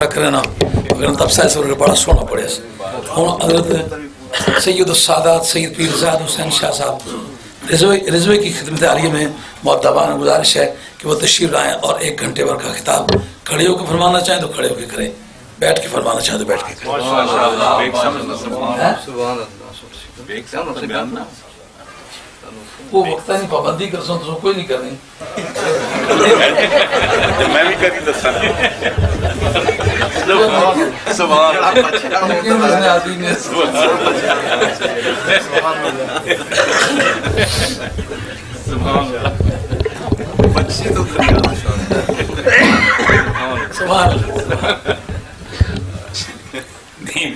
کرنا تب سائز بڑا سونا پڑے ہوں حضرت سید السادات سید پیر زاد حسین شاہ صاحب رضوے کی خدمت عالیہ میں معتبان گزارش ہے کہ وہ تشریف لائیں اور 1 گھنٹے بھر کا خطاب کھڑے ہو کے فرمانا چاہیں تو کھڑے ہو کے کریں، بیٹھ کے فرمانا چاہیں تو بیٹھ کے کریں۔ وہ وقتہ نہیں پابندی کر سوں تو کوئی نہیں کرنی میں بھی کری دسا نہیں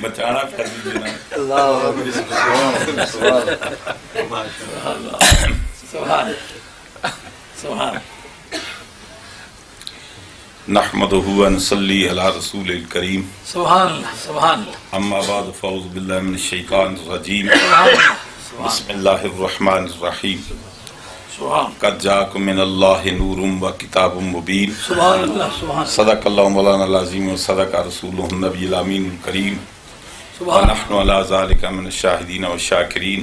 بچانا کر دیجیے نحمدہ ونصلی علی رسول الکریم سبحان اللہ سبحان اللہ اما بعد فاعوذ باللہ من الشیطان الرجیم بسم اللہ الرحمن الرحیم قد جاءکم من اللہ نور و کتاب مبین سبحان اللہ سبحان صدق اللہ مولانا العظیم و صدق رسولہ النبی الامین الکریم ونحن علی ذالک من الشاہدین والشاکرین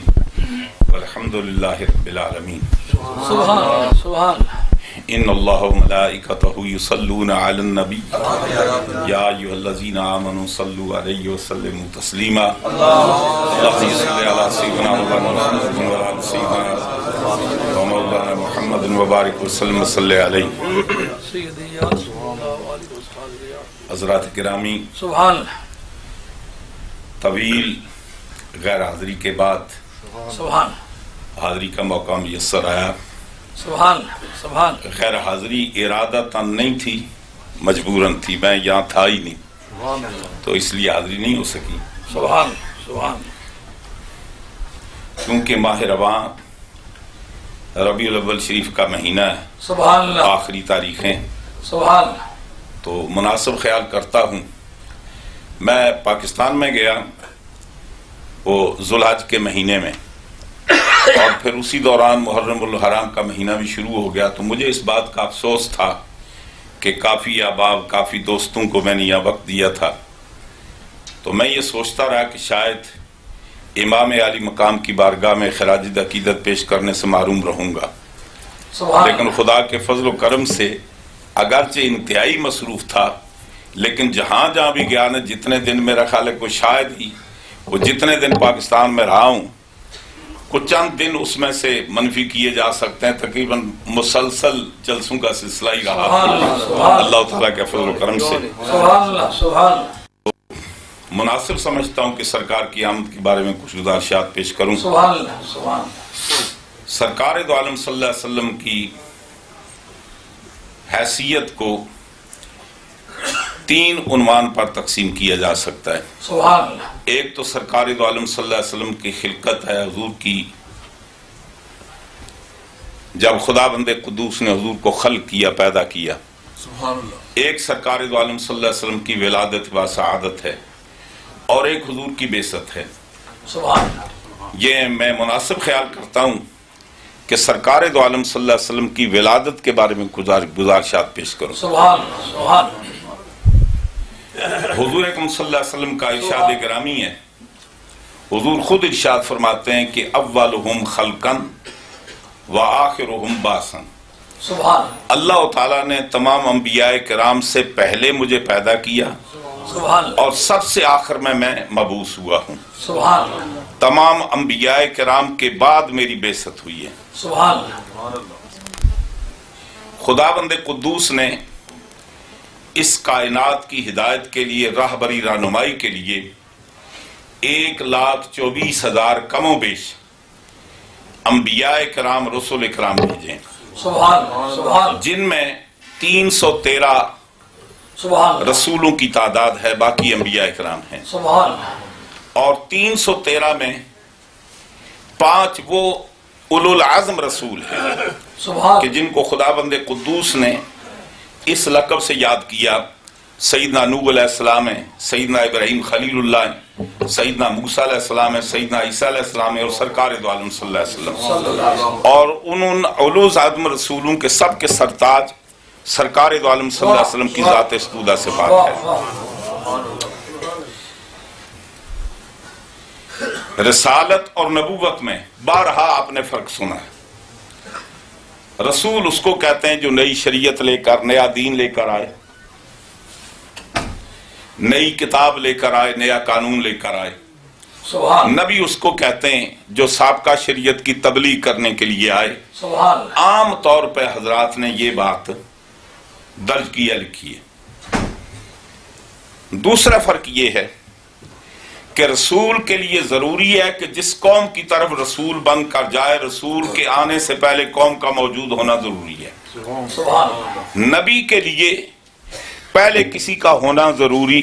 والحمد للہ رب العالمین سبحان اللہ سبحان اللہ ان اللہ و ملائکتہ یصلون علی النبی یا ایھا الذین آمنوا صلوا علیہ وسلموا تسلیما اللہم صل علی سیدنا محمد و علی سیدنا و مولانا محمد و بارک وسلم صلی علیہ۔ سیدی یا رسول اللہ وآلہ وصحبہ حضرات گرامی، سبحان اللہ طویل غیر حاضری کے بعد سبحان حاضری کا موقع میسر آیا۔ سبحان سبحان غیر حاضری ارادتاً نہیں تھی، مجبوراً تھی، میں یہاں تھا ہی نہیں تو اس لیے حاضری نہیں ہو سکی، سبحان سبحان کیونکہ ماہ رواں ربیع الاول شریف کا مہینہ ہے، سبحان اللہ آخری تاریخیں، سبحان اللہ تو مناسب خیال کرتا ہوں۔ میں پاکستان میں گیا وہ ذوالحج کے مہینے میں، اور پھر اسی دوران محرم الحرام کا مہینہ بھی شروع ہو گیا، تو مجھے اس بات کا افسوس تھا کہ کافی احباب کافی دوستوں کو میں نے یہاں وقت دیا تھا، تو میں یہ سوچتا رہا کہ شاید امام عالی مقام کی بارگاہ میں خراج عقیدت پیش کرنے سے محروم رہوں گا، سبحان لیکن خدا کے فضل و کرم سے اگرچہ انتہائی مصروف تھا، لیکن جہاں جہاں بھی گیا نا، جتنے دن میرا خیال ہے کہ شاید ہی وہ جتنے دن پاکستان میں رہا ہوں، کچھ چند دن اس میں سے منفی کیے جا سکتے ہیں، تقریباً مسلسل جلسوں کا سلسلہ ہی رہا اللہ تعالیٰ کے فضل و کرم سے۔ سبحان اللہ سبحان اللہ مناسب سمجھتا ہوں کہ سرکار کی آمد کے بارے میں کچھ گزارشات پیش کروں۔ سبحان اللہ سبحان اللہ سرکار دو عالم صلی اللہ علیہ وسلم کی حیثیت کو 3 عنوان پر تقسیم کیا جا سکتا ہے۔ سبحان اللہ ایک تو سرکار دو عالم صلی اللہ علیہ وسلم کی خلقت ہے، حضور کی، جب خدا بند قدوس نے حضور کو خلق کیا، پیدا کیا۔ سبحان اللہ ایک سرکار دو عالم صلی اللہ علیہ وسلم کی ولادت و سعادت ہے، اور ایک حضور کی بعثت ہے۔ سبحان اللہ یہ میں مناسب خیال کرتا ہوں کہ سرکار دو عالم صلی اللہ علیہ وسلم کی ولادت کے بارے میں گزارشات پیش کروں۔ سبحان اللہ سبحان اللہ حضور اکرم صلی اللہ علیہ وسلم کا ارشاد گرامی ہے، حضور خود ارشاد فرماتے ہیں کہ اولہم خلقن و آخرہم باسن۔ سبحان اللہ تعالیٰ نے تمام انبیاء کرام سے پہلے مجھے پیدا کیا، سبحان اللہ اور سب سے آخر میں مبعوث ہوا ہوں۔ سبحان اللہ تمام انبیاء کرام کے بعد میری بعثت ہوئی ہے۔ سبحان اللہ خدا بند قدوس نے اس کائنات کی ہدایت کے لیے، راہبری رہنمائی کے لیے 1,24,000 کم و بیش انبیاء کرام، رسول کرام بھیجے، سبحان سبحان جن میں 313 سبحان رسولوں کی تعداد ہے، باقی انبیاء کرام ہیں، سبحان اور 313 میں 5 وہ اولو العزم رسول ہیں سبحان کہ جن کو خدا بند قدوس نے اس لقب سے یاد کیا۔ سیدنا نوح علیہ السلام ہے، سیدنا ابراہیم خلیل اللہ ہے، سیدنا موسیٰ علیہ السلام ہے، سیدنا عیسیٰ علیہ السلام ہے، اور سرکار دو عالم صلی اللہ علیہ وسلم، اور ان اولو العزم رسولوں کے سب کے سرتاج سرکار دو عالم صلی اللہ علیہ وسلم کی ذات استودہ سے بات ہے۔ رسالت اور نبوت میں بارہا آپ نے فرق سنا ہے۔ رسول اس کو کہتے ہیں جو نئی شریعت لے کر، نیا دین لے کر آئے، نئی کتاب لے کر آئے، نیا قانون لے کر آئے۔ نبی اس کو کہتے ہیں جو سابقہ شریعت کی تبلیغ کرنے کے لیے آئے۔ عام طور پہ حضرات نے یہ بات درج کیا لکھی ہے۔ دوسرا فرق یہ ہے کہ رسول کے لیے ضروری ہے کہ جس قوم کی طرف رسول بن کر جائے، رسول کے آنے سے پہلے قوم کا موجود ہونا ضروری ہے۔ نبی کے لیے پہلے کسی کا ہونا ضروری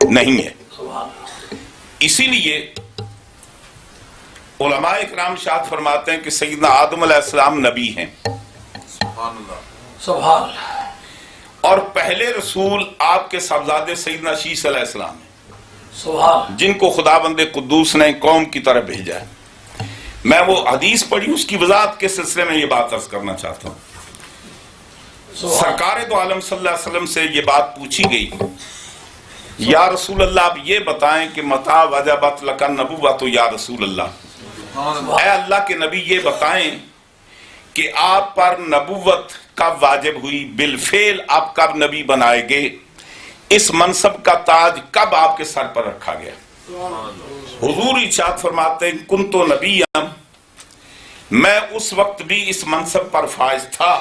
نہیں ہے۔ اسی لیے علماء اکرام ارشاد فرماتے ہیں کہ سیدنا آدم علیہ السلام نبی ہیں، اور پہلے رسول آپ کے صاحبزادے سیدنا شیس علیہ السلام ہیں، جن کو خداوند قدوس نے قوم کی طرف بھیجا ہے۔ میں وہ حدیث پڑھی، اس کی وضاحت کے سلسلے میں یہ بات عرض کرنا چاہتا ہوں۔ سرکار دو عالم صلی اللہ علیہ وسلم سے یہ بات پوچھی گئی، یا رسول اللہ آپ یہ بتائیں کہ متى وجبت لک النبوۃ یا رسول اللہ، اے اللہ کے نبی یہ بتائیں کہ آپ پر نبوت کب واجب ہوئی، بالفعل آپ کب نبی بنائے گئے، اس منصب کا تاج کب آپ کے سر پر رکھا گیا۔ حضور ارشاد فرماتے ہیں کنت نبیا، میں اس وقت بھی اس منصب پر فائز تھا،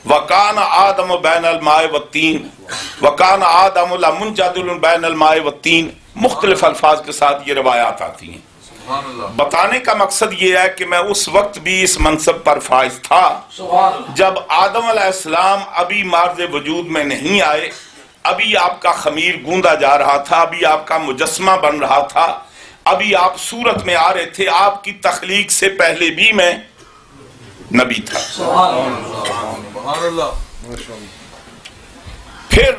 وکان آدم بین الماء والتین، وکان آدم لمنجدل بین الماء والتین، مختلف الفاظ کے ساتھ یہ روایات آتی ہیں۔ بتانے کا مقصد یہ ہے کہ میں اس وقت بھی اس منصب پر فائز تھا جب آدم علیہ السلام ابھی مارز وجود میں نہیں آئے، ابھی آپ کا خمیر گوندا جا رہا تھا، ابھی آپ کا مجسمہ بن رہا تھا، ابھی آپ صورت میں آ رہے تھے، آپ کی تخلیق سے پہلے بھی میں نبی تھا۔ پھر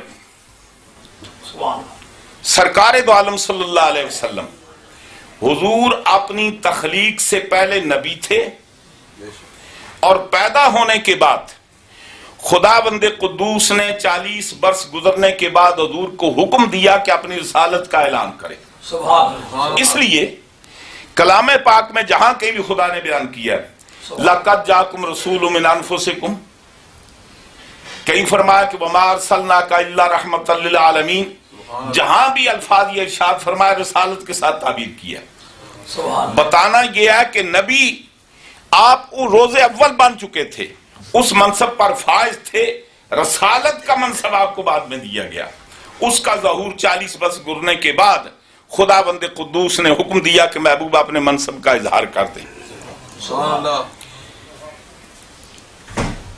سرکار دو عالم صلی اللہ علیہ وسلم حضور اپنی تخلیق سے پہلے نبی تھے، اور پیدا ہونے کے بعد خداوند قدوس نے 40 برس گزرنے کے بعد حضور کو حکم دیا کہ اپنی رسالت کا اعلان کرے۔ اس لیے کلام پاک میں جہاں کہیں بھی خدا نے بیان کیا لَقَدْ جَاءَكُمْ رَسُولٌ مِّنْ أَنفُسِكُمْ، کہیں فرمایا کہ وَمَا أَرْسَلْنَاكَ إِلَّا رَحْمَةً لِّلْعَالَمِينَ، جہاں بھی الفاظ یہ ارشاد فرمایا رسالت کے ساتھ تعبیر کیا۔ بتانا یہ ہے کہ نبی آپ روز اول بن چکے تھے، اس منصب پر فائز تھے، رسالت کا منصب آپ کو بعد میں دیا گیا۔ اس کا ظہور 40 برس گزرنے کے بعد خداوند قدوس نے حکم دیا کہ محبوب اپنے منصب کا اظہار کر دیں۔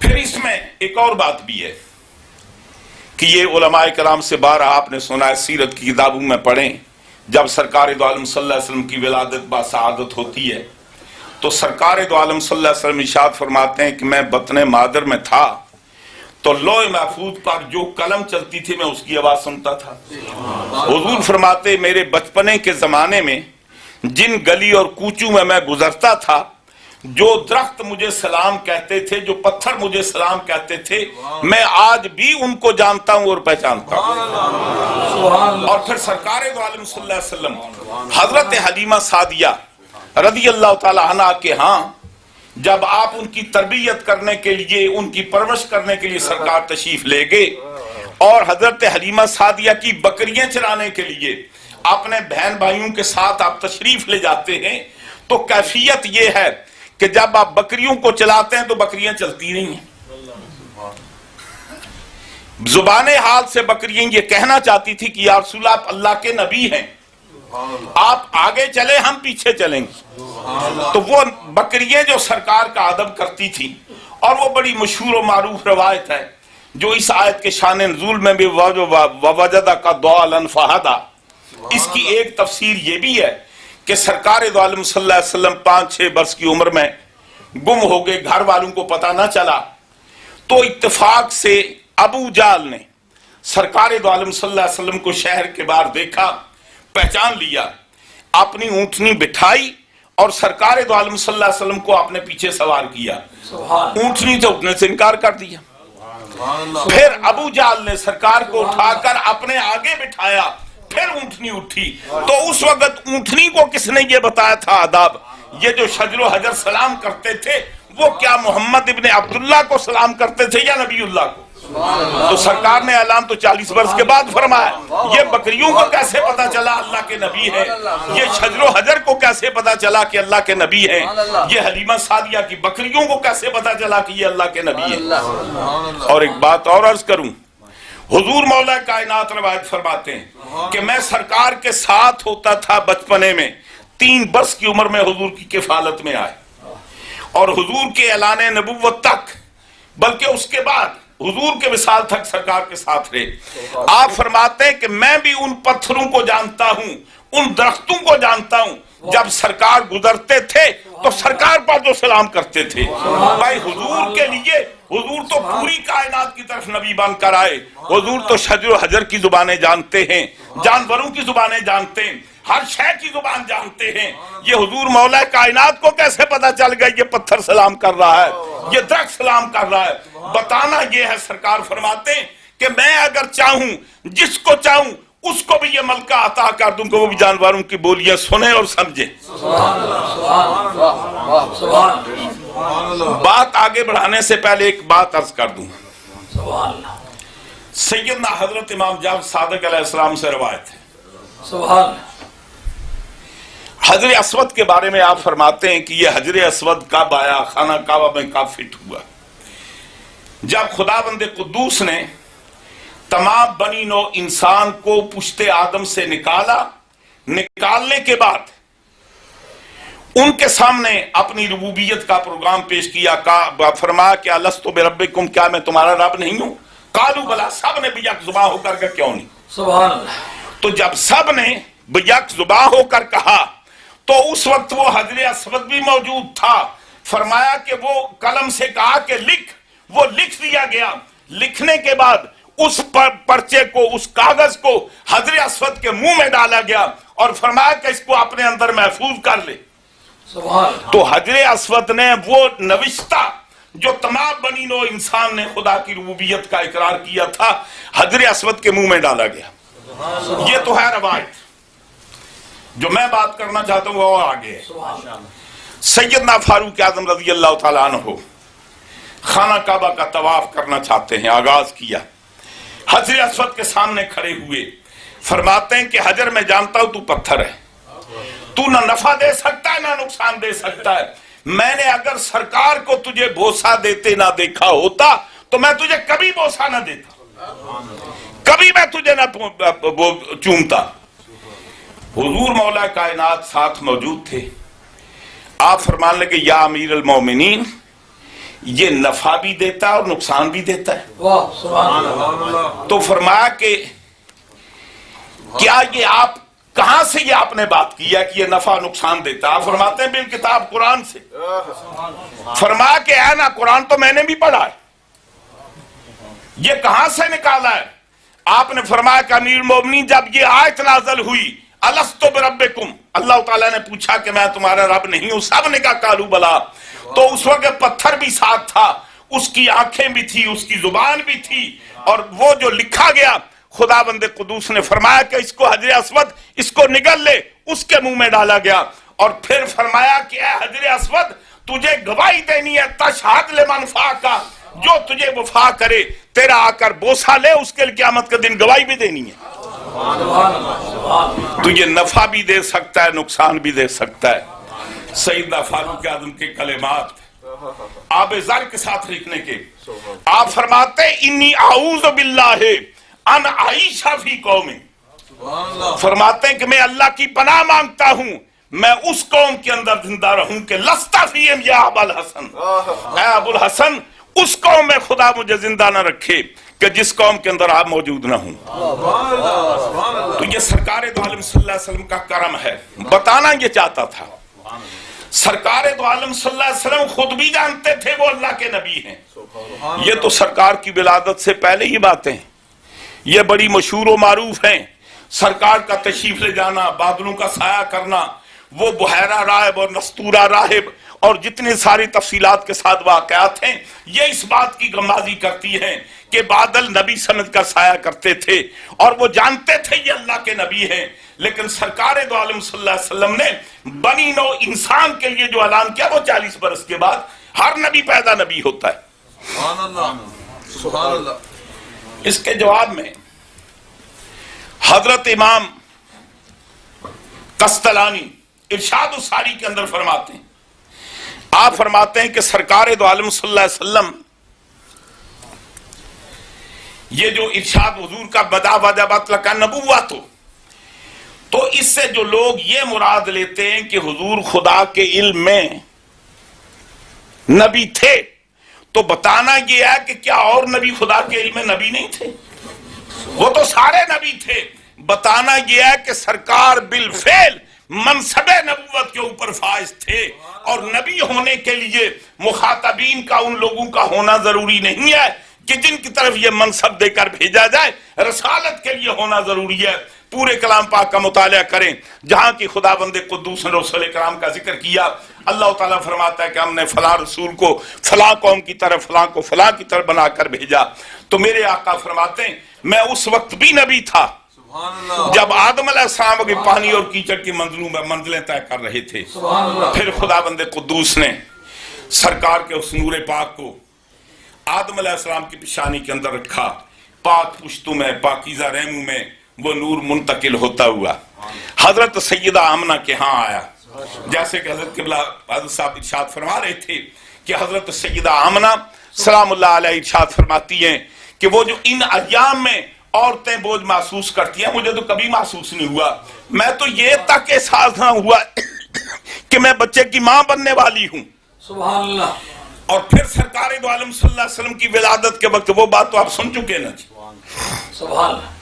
پھر اس میں ایک اور بات بھی ہے کہ یہ علماء کرام سے بارہا آپ نے سنا ہے، سیرت کی کتابوں میں پڑھیں، جب سرکار دو عالم صلی اللہ علیہ وسلم کی ولادت باسعادت ہوتی ہے تو سرکار دو عالم صلی اللہ علیہ وسلم ارشاد فرماتے ہیں کہ میں بطن مادر میں تھا تو لوح محفوظ پر جو قلم چلتی تھی میں اس کی آواز سنتا تھا۔ حضور فرماتے میرے بچپنے کے زمانے میں جن گلی اور کوچوں میں میں گزرتا تھا، جو درخت مجھے سلام کہتے تھے، جو پتھر مجھے سلام کہتے تھے، میں آج بھی ان کو جانتا ہوں اور پہچانتا ہوں۔ اور پھر سرکار دو عالم صلی اللہ علیہ وسلم حضرت حلیمہ سعدیہ رضی اللہ تعالی عنہ کے ہاں جب آپ ان کی تربیت کرنے کے لیے، ان کی پرورش کرنے کے لیے سرکار تشریف لے گئے، اور حضرت حلیمہ سعدیہ کی بکریاں چرانے کے لیے اپنے بہن بھائیوں کے ساتھ آپ تشریف لے جاتے ہیں، تو کیفیت یہ ہے کہ جب آپ بکریوں کو چلاتے ہیں تو بکریاں چلتی نہیں ہیں۔ زبان حال سے بکریاں یہ کہنا چاہتی تھی کہ یا رسول اللہ آپ اللہ کے نبی ہیں، آپ آگے چلیں ہم پیچھے چلیں گے۔ تو وہ بکریاں جو سرکار کا ادب کرتی تھی، اور وہ بڑی مشہور و معروف روایت ہے جو اس آیت کے شان نزول میں بھی وَوَجَدَكَ ضَالًّا فَهَدَىٰ، اس کی ایک تفسیر یہ بھی ہے کہ سرکار دو عالم صلی اللہ علیہ وسلم 5-6 برس کی عمر میں گم ہو گئے، گھر والوں کو پتہ نہ چلا، تو اتفاق سے ابو جہل نے سرکار دو عالم صلی اللہ علیہ وسلم کو شہر کے باہر دیکھا، پہچان لیا، اپنی اونٹنی بٹھائی اور سرکار دو عالم صلی اللہ علیہ وسلم کو اپنے پیچھے سوار کیا، اونٹنی سے اٹھنے سے انکار کر دیا۔ پھر ابو جہل نے سرکار کو اٹھا کر اپنے آگے بٹھایا، پھر اونٹنی اٹھی، تو اس وقت اونٹنی کو کس نے یہ بتایا تھا آداب؟ یہ جو شجر و حجر سلام کرتے تھے وہ کیا محمد ابن عبداللہ کو سلام کرتے تھے یا نبی اللہ کو؟ تو سرکار نے اعلان تو 40 برس کے بعد فرمایا۔ یہ بکریوں کو کیسے پتا چلا اللہ کے نبی ہے؟ یہ شجر و حجر کو کیسے پتا چلا کہ اللہ کے نبی ہے؟ یہ حلیمہ سعدیہ کی بکریوں کو کیسے پتا چلا کہ یہ اللہ کے نبی ہے؟ اور ایک بات اور عرض کروں، حضور مولا کائنات روایت فرماتے ہیں کہ میں سرکار کے ساتھ ہوتا تھا بچپنے میں، 3 برس کی عمر میں حضور کی کفالت میں آئے، اور حضور کے اعلان نبوت تک، بلکہ اس کے بعد حضور کے وصال تک سرکار کے ساتھ رہے۔ آپ فرماتے ہیں کہ میں بھی ان پتھروں کو جانتا ہوں، ان درختوں کو جانتا ہوں، جب سرکار گزرتے تھے تو سرکار پر جو سلام کرتے تھے۔ بھائی حضور کے لیے، حضور تو پوری کائنات کی طرف نبی بن کر آئے، حضور تو شجر و حجر کی زبانیں جانتے ہیں، جانوروں کی زبانیں جانتے ہیں، ہر شے کی زبان جانتے ہیں۔ یہ حضور مولا کائنات کو کیسے پتا چل گیا یہ پتھر سلام کر رہا ہے، یہ درخت سلام کر رہا ہے؟ بتانا یہ ہے، سرکار فرماتے ہیں کہ میں اگر چاہوں، جس کو چاہوں اس کو بھی یہ ملکہ عطا کر دوں کہ وہ بھی جانوروں کی بولیاں سنیں اور سمجھیں۔ بات آگے بڑھانے سے پہلے ایک بات عرض کر دوں۔ سیدنا حضرت امام جعفر صادق علیہ السلام سے روایت ہے، حجر اسود کے بارے میں آپ فرماتے ہیں کہ یہ حجر اسود کب آیا، خانہ کعبہ میں کب فٹ ہوا؟ جب خدا بند قدوس نے تمام بنی نو انسان کو پشت آدم سے نکالا، نکالنے کے بعد ان کے سامنے اپنی ربوبیت کا پروگرام پیش کیا، فرمایا کہ الستو بربکم، کیا میں تمہارا رب نہیں ہوں؟ قالوا بلا، سب نے بیک زباں ہو کر کہ کیوں نہیں؟ سبحان اللہ۔ تو جب سب نے بیک زباں ہو کر کہا تو اس وقت وہ حجر اسود بھی موجود تھا۔ فرمایا کہ وہ قلم سے کہا کہ لکھ، وہ لکھ دیا گیا۔ لکھنے کے بعد اس پرچے کو، اس کاغذ کو حجر اسود کے منہ میں ڈالا گیا اور فرمایا کہ اس کو اپنے اندر محفوظ کر لے۔ تو حجر اسود نے وہ نوشتہ جو تمام بنی نو انسان نے خدا کی ربوبیت کا اقرار کیا تھا، حجر اسود کے منہ میں ڈالا گیا۔ یہ تو ہے روایت۔ جو میں بات کرنا چاہتا ہوں وہ آگے ہے۔ سیدنا فاروق اعظم رضی اللہ تعالیٰ عنہ خانہ کعبہ کا طواف کرنا چاہتے ہیں، آغاز کیا، حجر اسود کے سامنے کھڑے ہوئے، فرماتے ہیں کہ حجر میں جانتا ہوں تو پتھر ہے، تو نہ نفع دے سکتا ہے نہ نقصان دے سکتا ہے، میں نے اگر سرکار کو تجھے بوسہ دیتے نہ دیکھا ہوتا تو میں تجھے کبھی بوسہ نہ دیتا، کبھی میں تجھے نہ چومتا۔ حضور مولا کائنات ساتھ موجود تھے۔ آپ فرمان لگے یا امیر المومنین، یہ نفع بھی دیتا ہے اور نقصان بھی دیتا ہے۔ تو فرمایا کہ کیا یہ آپ کہاں سے یہ آپ نے بات کیا کہ یہ نفع نقصان دیتا ہے؟ آپ فرماتے ہیں بالکتاب قرآن سے۔ فرمایا کہ اے نا، قرآن تو میں نے بھی پڑھا ہے، یہ کہاں سے نکالا ہے؟ آپ نے فرمایا کہ امیر المومنین جب یہ آیت نازل ہوئی الستو بربکم، اللہ تعالیٰ نے پوچھا کہ میں تمہارا رب نہیں ہوں، سب نے کہا قالوا بلا، تو اس وقت پتھر بھی ساتھ تھا، اس کی آنکھیں بھی تھی، اس کی زبان بھی تھی، اور وہ جو لکھا گیا خدا بند قدوس نے فرمایا کہ اس کو حجر اسود، اس کو نگل لے، اس کے منہ میں ڈالا گیا، اور پھر فرمایا کہ اے حجر اسود تجھے گواہی دینی ہے، تشہد لمن فاکا، جو تجھے وفا کرے، تیرا آ کر بوسہ لے، اس کے لیے قیامت کے دن گواہی بھی دینی ہے۔ تجھے نفع بھی دے سکتا ہے، نقصان بھی دے سکتا ہے۔ سیدنا فاروق اعظم کے کلمات آب زر کے ساتھ لکھنے کے، آپ فرماتے انی اعوذ باللہ ان اعیش فی قوم، فرماتے ہیں کہ میں اللہ کی پناہ مانگتا ہوں میں اس قوم کے اندر زندہ رہوں کہ لست فیہم یا ابا الحسن، اے ابو الحسن اس قوم میں خدا مجھے زندہ نہ رکھے کہ جس قوم کے اندر آپ موجود نہ ہوں۔ تو یہ سرکار دو عالم صلی اللہ علیہ وسلم کا کرم ہے، بتانا یہ چاہتا تھا۔ سرکار دو عالم صلی اللہ علیہ وسلم خود بھی جانتے تھے وہ اللہ کے نبی ہیں، یہ تو سرکار کی ولادت سے پہلے ہی باتیں یہ بڑی مشہور و معروف ہیں۔ سرکار کا تشریف لے جانا، بادلوں کا سایہ کرنا، وہ بحیرہ راہب اور نستورہ راہب اور جتنے ساری تفصیلات کے ساتھ واقعات ہیں یہ اس بات کی غمازی کرتی ہیں کہ بادل نبی سمجھ کر سایہ کرتے تھے اور وہ جانتے تھے یہ اللہ کے نبی ہیں، لیکن سرکار دو عالم صلی اللہ علیہ وسلم نے بنی نوع انسان کے لیے جو اعلان کیا وہ 40 برس کے بعد ہر نبی پیدا نبی ہوتا ہے۔ سبحان اللہ، سبحان اللہ۔ اس کے جواب میں حضرت امام قسطلانی ارشاد الساری کے اندر فرماتے ہیں، آپ فرماتے ہیں کہ سرکار دو عالم صلی اللہ علیہ وسلم یہ جو ارشاد حضور کا بدا وجبت لک نبوت ہو، تو اس سے جو لوگ یہ مراد لیتے ہیں کہ حضور خدا کے علم میں نبی تھے، تو بتانا یہ ہے کہ کیا اور نبی خدا کے علم میں نبی نہیں تھے؟ وہ تو سارے نبی تھے۔ بتانا یہ ہے کہ سرکار بالفعل منصب نبوت کے اوپر فائز تھے، اور نبی ہونے کے لیے مخاطبین کا ان لوگوں کا ہونا ضروری نہیں ہے کہ جن کی طرف یہ منصب دے کر بھیجا جائے، رسالت کے لیے ہونا ضروری ہے۔ پورے کلام پاک کا مطالعہ کریں، جہاں کی خدا بند قدوس نے رسول کرام کا ذکر کیا، اللہ تعالیٰ فرماتا ہے کہ ہم نے فلاں رسول کو فلاں قوم کی طرف، فلاں کو فلاں کی طرف بنا کر بھیجا۔ تو میرے آقا فرماتے ہیں میں اس وقت بھی نبی تھا جب آدم علیہ السلام کے پانی اور کیچڑ کی منزلیں طے کر رہے تھے۔ پھر خدا بند قدوس نے سرکار کے اس نور پاک کو آدم علیہ السلام کی پیشانی کے اندر رکھا، پاک پشتوں میں، پاکیزہ رحموں میں وہ نور منتقل ہوتا ہوا حضرت سیدہ آمنہ کے ہاں آیا۔ جیسے کہ حضرت قبلہ حضرت صاحب ارشاد فرما رہے تھے کہ حضرت سیدہ آمنہ سلام اللہ علیہ ارشاد فرماتی ہیں کہ وہ جو ان ایام میں عورتیں بوجھ محسوس کرتی ہیں، مجھے تو کبھی محسوس نہیں ہوا، میں تو یہ تک احساس نہ ہوا کہ میں بچے کی ماں بننے والی ہوں۔ سبحان اللہ۔ اور پھر سرکار دو عالم صلی اللہ علیہ وسلم کی ولادت کے وقت وہ بات تو آپ سن چکے نا۔ سبحان اللہ۔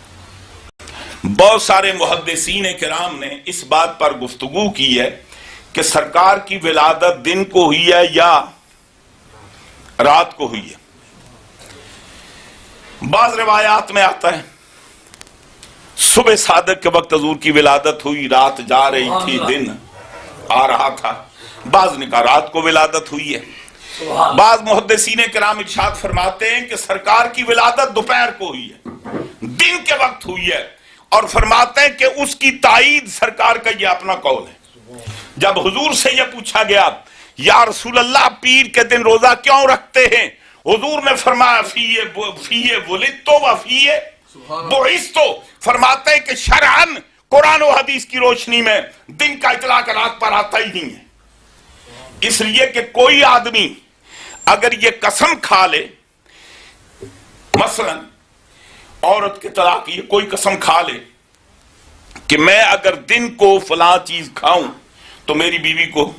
بہت سارے محدثین کرام نے اس بات پر گفتگو کی ہے کہ سرکار کی ولادت دن کو ہوئی ہے یا رات کو ہوئی ہے۔ بعض روایات میں آتا ہے صبح صادق کے وقت حضور کی ولادت ہوئی، رات جا رہی تھی، دن آ رہا تھا۔ بعض نے کہا رات کو ولادت ہوئی ہے۔ بعض محدثین کرام ارشاد فرماتے ہیں کہ سرکار کی ولادت دوپہر کو ہوئی ہے، دن کے وقت ہوئی ہے، اور فرماتے ہیں کہ اس کی تائید سرکار کا یہ اپنا قول ہے۔ جب حضور سے یہ پوچھا گیا یا رسول اللہ پیر کے دن روزہ کیوں رکھتے ہیں، حضور نے فرمایا فیہ ولدت و فیہ بعثت، فرماتے ہیں کہ شرعاً قرآن و حدیث کی روشنی میں دن کا اطلاق رات پر آتا ہی نہیں ہے، اس لیے کہ کوئی آدمی اگر یہ قسم کھا لے، مثلا عورت کے طلاق یہ کوئی قسم کھا لے کہ میں اگر دن کو فلاں چیز کھاؤں تو میری بیوی کو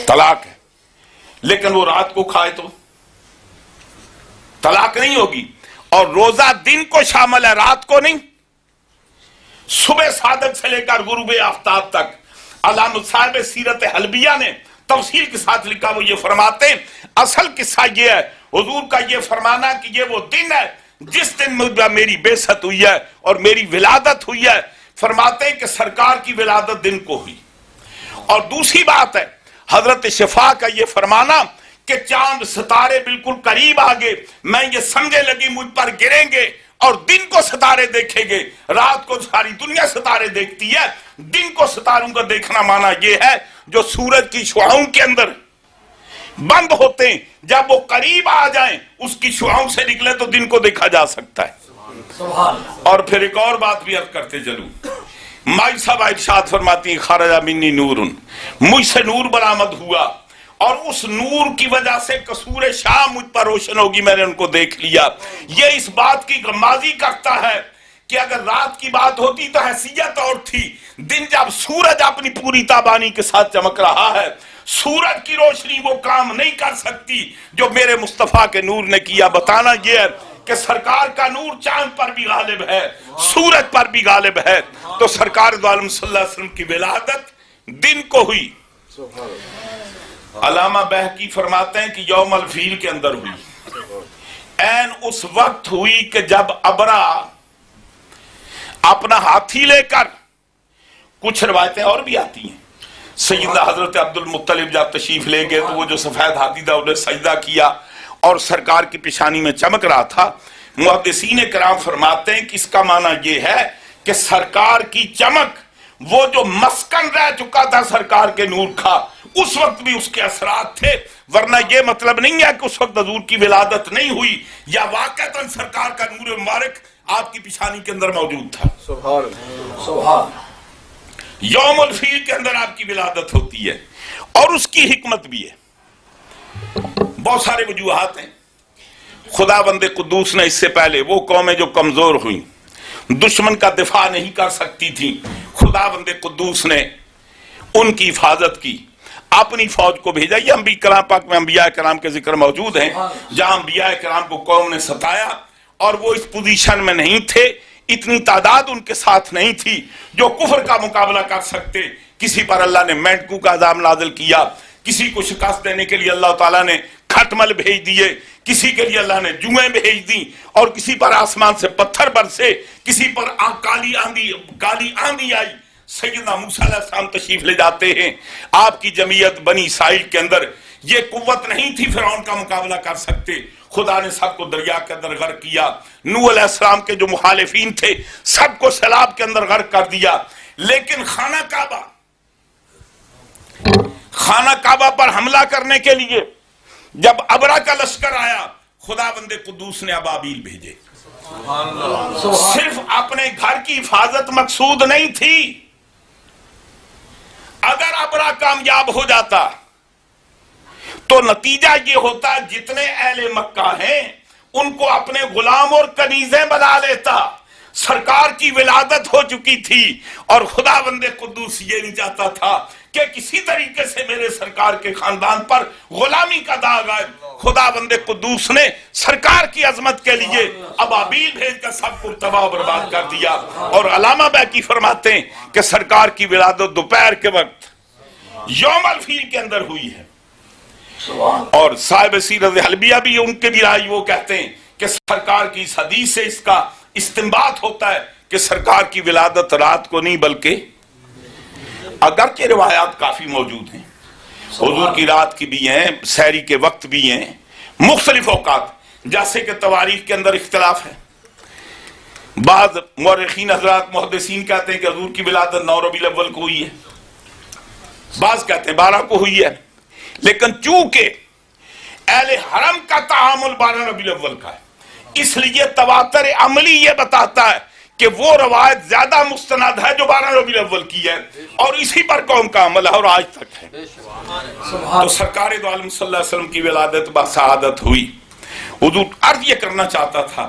طلاق ہے، لیکن وہ رات کو کھائے تو طلاق نہیں ہوگی، اور روزہ دن کو شامل ہے رات کو نہیں۔ صبح صادق سے لے کر غروب آفتاب تک علامہ صاحب سیرت حلبیہ نے تفصیل کے ساتھ لکھا، وہ یہ فرماتے ہیں اصل قصہ یہ ہے حضور کا یہ فرمانا کہ یہ وہ دن ہے جس دن میری بعثت ہوئی ہے اور میری ولادت ہوئی ہے۔ فرماتے ہیں کہ سرکار کی ولادت دن کو ہوئی۔ اور دوسری بات ہے حضرت شفا کا یہ فرمانا کہ چاند ستارے بالکل قریب آگے، میں یہ سمجھے لگی مجھ پر گریں گے اور دن کو ستارے دیکھیں گے، رات کو ساری دنیا ستارے دیکھتی ہے، دن کو ستاروں کا دیکھنا مانا یہ ہے جو سورج کی شعاؤں کے اندر بند ہوتے ہیں، جب وہ قریب آ جائیں اس کی شعاؤں سے نکلے تو دن کو دیکھا جا سکتا ہے۔ اور پھر ایک اور بات بھی عرض کرتے چلوں، مائی صاحب ارشاد فرماتی ہیں خرج منی نور، مجھ سے نور برآمد ہوا، اور اس نور کی وجہ سے قصور شاہ مجھ پر روشن ہوگی، میں نے ان کو دیکھ لیا۔ یہ اس بات کی غمازی کرتا ہے کہ اگر رات کی بات ہوتی تو حیثیت اور تھی، دن جب سورج اپنی پوری تابانی کے ساتھ چمک رہا ہے، سورج کی روشنی وہ کام نہیں کر سکتی جو میرے مصطفیٰ کے نور نے کیا۔ بتانا یہ ہے کہ سرکار کا نور چاند پر بھی غالب ہے، سورج پر بھی غالب ہے۔ تو سرکار دو عالم صلی اللہ علیہ وسلم کی ولادت دن کو ہوئی۔ علامہ بہقی فرماتے ہیں کہ یوم الفیل کے اندر ہوئی، این اس وقت ہوئی کہ جب ابرا اپنا ہاتھی لے کر، کچھ روایتیں اور بھی آتی ہیں، سیدنا حضرت عبد المطلب جب تشریف لے گئے تو وہ جو سفید ہاتھی تھا انہیں سجدہ کیا اور سرکار کی پیشانی میں چمک رہا تھا. محدثین کرام فرماتے ہیں کہ اس کا معنی یہ ہے کہ سرکار کی چمک وہ جو مسکن رہ چکا تھا سرکار کے نور کا اس وقت بھی اس کے اثرات تھے، ورنہ یہ مطلب نہیں ہے کہ اس وقت حضور کی ولادت نہیں ہوئی یا واقعتاً سرکار کا نور مبارک آپ کی پیشانی کے اندر موجود تھا. سبحان یوم الفیل کے اندر آپ کی ولادت ہوتی ہے اور اس کی حکمت بھی ہے. بہت سارے وجوہات ہیں. خدا بند قدوس نے اس سے پہلے وہ قومیں جو کمزور ہوئیں، دشمن کا دفاع نہیں کر سکتی تھی، خدا بند قدوس نے ان کی حفاظت کی، اپنی فوج کو بھیجا. یہ انبیاء کرام پاک میں انبیاء کرام کے ذکر موجود ہیں جہاں انبیاء کرام کو قوم نے ستایا اور وہ اس پوزیشن میں نہیں تھے، اتنی تعداد ان کے ساتھ نہیں تھی جو کفر کا مقابلہ کر سکتے. کسی پر اللہ نے مینڈکو کا عذاب نازل کیا، کسی کو شکست دینے کے لیے اللہ تعالیٰ نے کھٹمل بھیج دیے، کسی کے لیے اللہ نے جوئیں بھیج دی اور کسی پر آسمان سے پتھر برسے، کسی پر کالی آندھی آئی. سیدنا موسیٰ علیہ السلام تشریف لے جاتے ہیں، آپ کی جمعیت بنی اسرائیل کے اندر یہ قوت نہیں تھی فرعون کا مقابلہ کر سکتے. خدا نے سب کو دریا کے اندر غرق کیا. نوح علیہ السلام کے جو مخالفین تھے سب کو سیلاب کے اندر غرق کر دیا. لیکن خانہ کعبہ پر حملہ کرنے کے لیے جب ابرا کا لشکر آیا، خدا بند قدوس نے ابابیل بھیجے. صرف اپنے گھر کی حفاظت مقصود نہیں تھی. اگر ابرا کامیاب ہو جاتا تو نتیجہ یہ ہوتا جتنے اہل مکہ ہیں ان کو اپنے غلام اور کنیزیں بنا لیتا. سرکار کی ولادت ہو چکی تھی اور خدا بند قدوس یہ نہیں چاہتا تھا کہ کسی طریقے سے میرے سرکار کے خاندان پر غلامی کا داغ آئے. خدا بند قدوس نے سرکار کی عظمت کے لیے ابابیل بھیج کر سب کو تباہ و برباد کر دیا. اور علامہ بیکی فرماتے ہیں کہ سرکار کی ولادت دوپہر کے وقت یوم الفیل کے اندر ہوئی ہے. اور صاحب سیرت حلبیہ بھی ان کے بھی رائے وہ کہتے ہیں کہ سرکار کی اس حدیث سے اس کا استنباط ہوتا ہے کہ سرکار کی ولادت رات کو نہیں بلکہ اگرچہ روایات کافی موجود ہیں، حضور کی رات کی بھی ہیں، سحری کے وقت بھی ہیں، مختلف اوقات، جیسے کہ تواریخ کے اندر اختلاف ہے. بعض مورخین حضرات محدثین کہتے ہیں کہ حضور کی ولادت 9 ربیع الاول کو ہوئی ہے، بعض کہتے ہیں 12 کو ہوئی ہے. لیکن چونکہ اہل حرم کا تعامل 12 ربیع الاول کا ہے، اس لیے تواتر عملی یہ بتاتا ہے کہ وہ روایت زیادہ مستند ہے جو 12 ربیع الاول کی ہے اور اسی پر قوم کا عمل ہے اور آج تک ہے. تو سرکار دو عالم صلی اللہ علیہ وسلم کی ولادت بسعادت ہوئی. حضور عرض یہ کرنا چاہتا تھا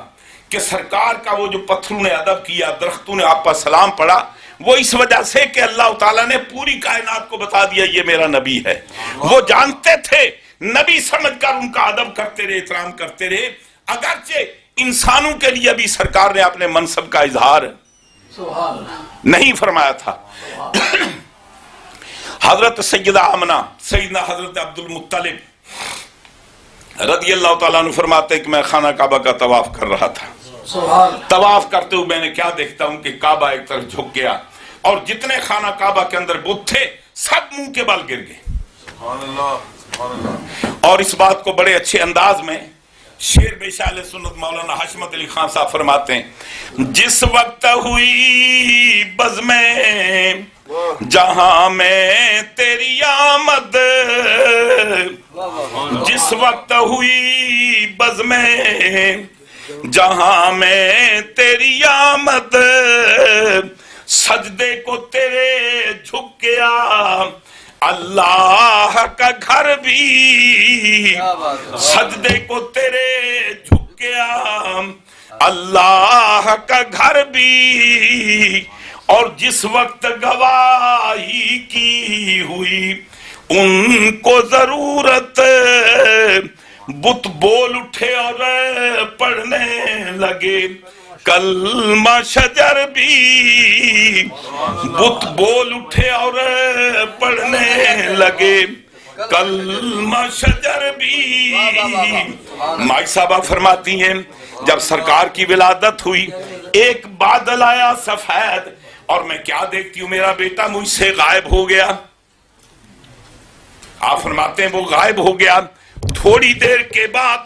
کہ سرکار کا وہ جو پتھروں نے ادب کیا، درختوں نے آپ پر سلام پڑھا، وہ اس وجہ سے کہ اللہ تعالیٰ نے پوری کائنات کو بتا دیا یہ میرا نبی ہے. وہ جانتے تھے، نبی سمجھ کر ان کا ادب کرتے رہے، احترام کرتے رہے. اگرچہ انسانوں کے لیے بھی سرکار نے اپنے منصب کا اظہار نہیں فرمایا تھا. حضرت سیدہ آمنہ، سیدنا حضرت عبد المطلب رضی اللہ تعالیٰ عنہ فرماتے ہیں کہ میں خانہ کعبہ کا طواف کر رہا تھا. طواف کرتے ہوئے میں نے کیا دیکھتا ہوں کہ کعبہ ایک طرف جھک گیا اور جتنے خانہ کعبہ کے اندر بت تھے سب منہ کے بل گر گئے. اور اس بات کو بڑے اچھے انداز میں شیر بیشہ اہل سنت مولانا حشمت علی خان صاحب فرماتے ہیں، جس وقت ہوئی بزمیں جہاں میں تیری آمد، جس وقت ہوئی بزمیں جہاں میں تیری آمد، سجدے کو تیرے جھک گیا اللہ کا گھر بھی، سجدے کو تیرے جھک گیا اللہ کا گھر بھی. اور جس وقت گواہی کی ہوئی ان کو ضرورت، بت بول اٹھے اور پڑھنے لگے کلمہ شجر بھی، بت بول اٹھے اور پڑھنے لگے کلمہ شجر بھی. مائی صاحبہ فرماتی ہیں جب سرکار کی ولادت ہوئی ایک بادل آیا سفید اور میں کیا دیکھتی ہوں، میرا بیٹا مجھ سے غائب ہو گیا. آپ فرماتے ہیں وہ غائب ہو گیا. تھوڑی دیر کے بعد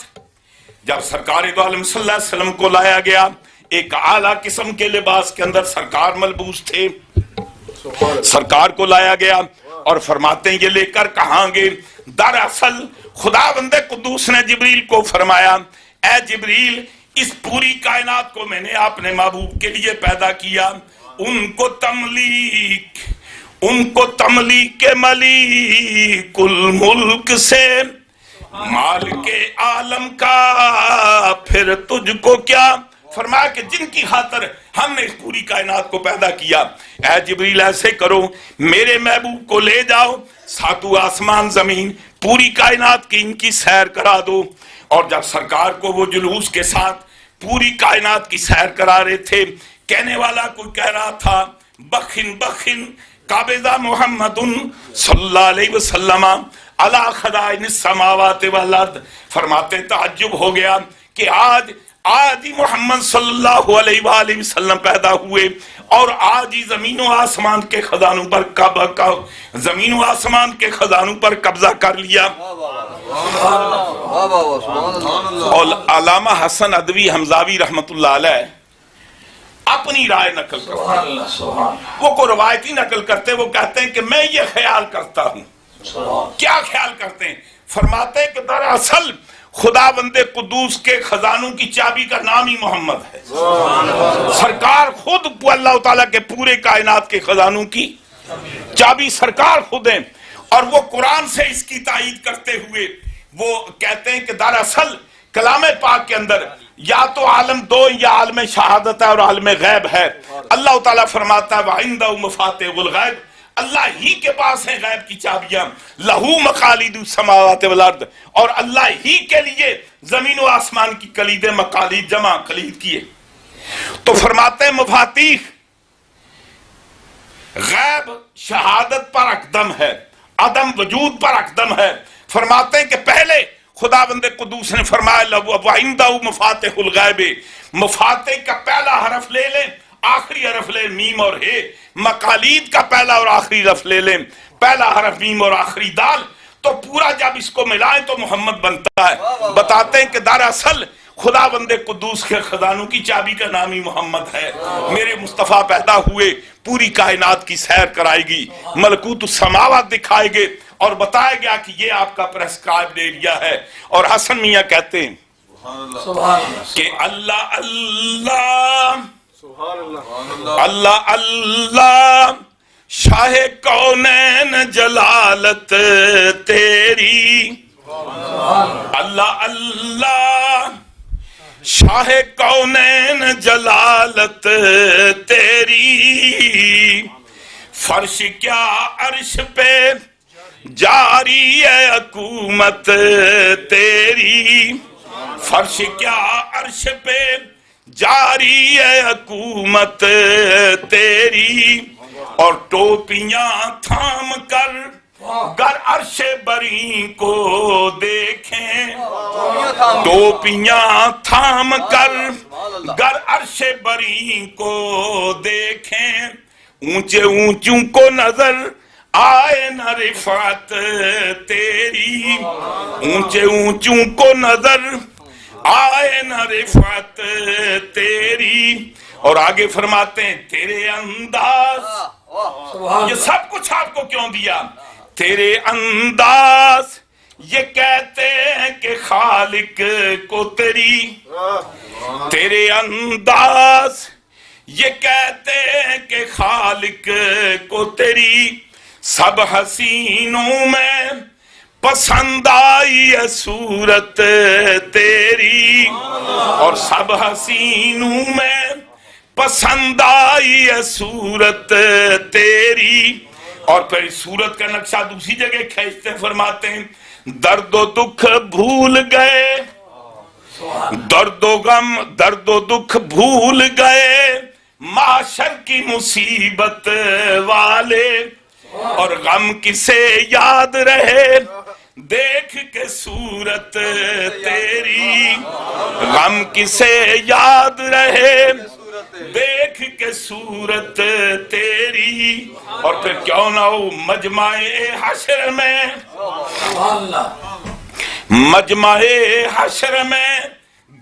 جب سرکار دو عالم صلی اللہ علیہ وسلم کو لایا گیا، ایک اعلیٰ قسم کے لباس کے اندر سرکار ملبوس تھے، سرکار کو لایا گیا اور فرماتے ہیں یہ لے کر کہاں گے؟ دراصل خداوند قدوس نے جبریل کو فرمایا، اے جبریل، اس پوری کائنات کو میں نے اپنے محبوب کے لیے پیدا کیا، ان کو تملیک ملیک الملک سے، مالک عالم کا پھر تجھ کو کیا؟ فرمایا کہ جن کی خاطر ہم نے اس پوری کائنات کو پیدا کیا، اے جبریل ایسے کرو، میرے محبوب کو لے جاؤ، ساتوں آسمان زمین پوری کائنات کی ان کی سیر کرا دو. اور جب سرکار کو وہ جلوس کے ساتھ پوری کائنات کی سیر کرا رہے تھے، کہنے والا کوئی کہہ رہا تھا بخن بخن قابضہ محمد صلی اللہ علیہ وسلم علی خزائن السماوات والارض. فرماتے تعجب ہو گیا کہ آج ہی محمد صلی اللہ علیہ وآلہ وسلم پیدا ہوئے اور آج ہی زمین و آسمان کے خزانوں پر قبضہ کر لیا. اور علامہ حسن ادوی حمزاوی رحمت اللہ علیہ اپنی رائے نقل کرتے ہیں، وہ کو روایتی نقل کرتے، وہ کہتے ہیں کہ میں یہ خیال کرتا ہوں. کیا خیال کرتے ہیں؟ فرماتے ہیں کہ دراصل خداوند قدوس کے خزانوں کی چابی کا نام ہی محمد ہے. سرکار خود اللہ تعالیٰ کے پورے کائنات کے خزانوں کی چابی سرکار خود ہیں. اور وہ قرآن سے اس کی تائید کرتے ہوئے وہ کہتے ہیں کہ دراصل کلام پاک کے اندر یا تو عالم دو یا عالم شہادت ہے اور عالم غیب ہے. اللہ تعالیٰ فرماتا ہے وَعِندَهُ مَفَاتِحُ الْغَیْبِ، اللہ ہی کے پاس ہیں غیب کی چابیاں، لہو مقالید السماوات والارض، اور اللہ ہی کے لیے زمین و آسمان کی کلیدیں مقالید جمع کلید کیے. تو فرماتے ہیں مفاتیح غیب شہادت پر اقدم ہے، عدم وجود پر اقدم ہے. فرماتے ہیں کہ پہلے خداوند قدوس نے فرمایا وَعِندَهُ مَفَاتِحُ الْغَیْبِ، مفاتح کا پہلا حرف لے لیں، آخری حرف لیں میم اور ہے. مقالید کا پہلا اور آخری حرف لے لیں، پہلا حرف میم اور آخری دال، تو پورا جب اس کو ملائیں تو محمد بنتا ہے. بتاتے ہیں کہ دراصل خداوند قدوس کے خزانوں کی چابی کا نام ہی محمد ہے. میرے مصطفیٰ پیدا ہوئے، پوری کائنات کی سیر کرائے گی، ملکوت السماوات دکھائے گے اور بتایا گیا کہ یہ آپ کا پریسکرائبڈ ایریا ہے. اور حسن میاں کہتے ہیں کہ اللہ اللہ اللہ اللہ شاہ کونین جلالت تیری، اللہ اللہ شاہ کونین جلالت تیری، فرش کیا عرش پہ جاری ہے حکومت تیری، فرش کیا عرش پہ جاری ہے حکومت تیری. اور ٹوپیاں تھام کر گر عرش بری کو دیکھیں، ٹوپیاں تھام کر گر عرش بری کو دیکھیں، اونچے اونچوں کو نظر آئے نہ رفعت تیری، اونچے اونچوں کو نظر آئے نہ رفعت تیری. اور آگے فرماتے ہیں تیرے انداز، یہ سب کچھ آپ کو کیوں دیا؟ تیرے انداز یہ کہتے ہیں کہ خالق کو تیری، تیرے انداز یہ کہتے ہیں کہ خالق کو تیری، سب حسینوں میں پسند آئی ہے صورت تیری، اور سب حسینوں میں پسند آئی ہے صورت تیری. اور پھر صورت کا نقشہ دوسری جگہ کھینچتے فرماتے ہیں درد و دکھ بھول گئے، درد و غم درد و دکھ بھول گئے معاشر کی مصیبت والے، اور غم کسے یاد رہے دیکھ کے صورت تیری، غم کسے یاد رہے دیکھ کے صورت تیری، اور پھر کیوں نہ ہو مجمع حشر میں، مجمع حشر میں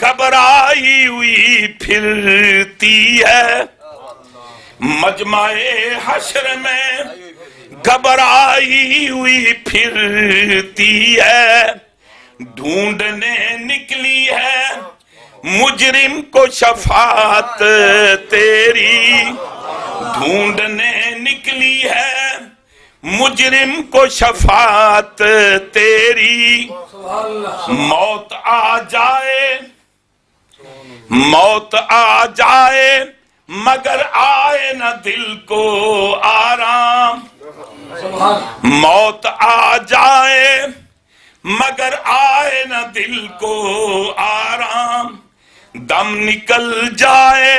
گھبرائی ہوئی پھرتی ہے، مجمع حشر میں گھبرائی ہوئی پھرتی ہے، ڈھونڈنے نکلی ہے مجرم کو شفاعت تیری، ڈھونڈنے نکلی ہے مجرم کو شفاعت تیری، موت آ جائے، موت آ جائے مگر آئے نہ دل کو آرام، موت آ جائے مگر آئے نہ دل کو آرام، دم نکل جائے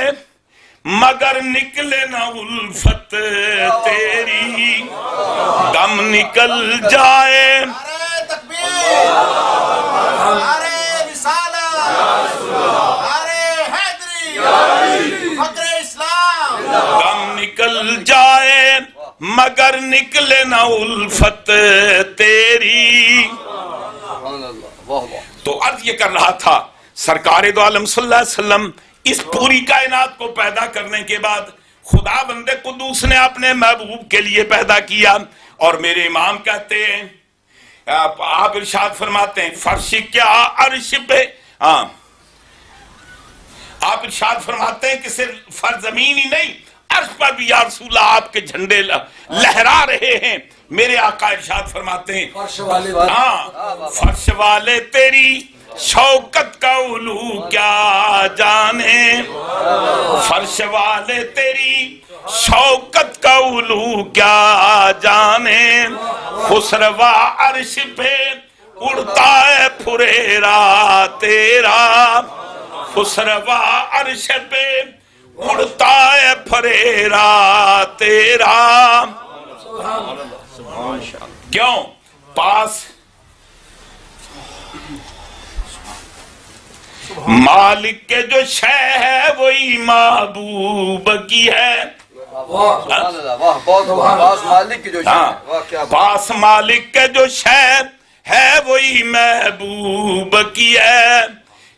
مگر نکلے نہ الفت تیری، دم نکل جائے، نعرہ تکبیر، نعرہ رسالت، نعرہ حیدری، فخر اسلام، دم نکل جائے مگر نکلے نہ الفت تیری۔ تو عرض یہ کر رہا تھا سرکار دو عالم صلی اللہ علیہ وسلم اس پوری کائنات کو پیدا کرنے کے بعد خدا بندے قدوس نے اپنے محبوب کے لیے پیدا کیا، اور میرے امام کہتے ہیں، آپ ارشاد فرماتے ہیں فرش کیا عرش پہ، آپ ارشاد فرماتے ہیں کہ صرف فرش زمین ہی نہیں، عرش پر بھی یا رسول اللہ آپ کے جھنڈے لہرا رہے ہیں۔ میرے آقا ارشاد فرماتے ہیں فرش والے تیری شوکت کا علو کیا جانے، فرش والے تیری شوکت کا علو کیا جانے، خسروا عرش پہ اڑتا ہے پھریرا تیرا، خسروا عرش پہ اڑتا ہے پھریرا تیرا، کیوں پاس مالک کے جو شے ہے وہی محبوب کی ہے، پاس مالک کے جو شے ہے وہی محبوب کی ہے،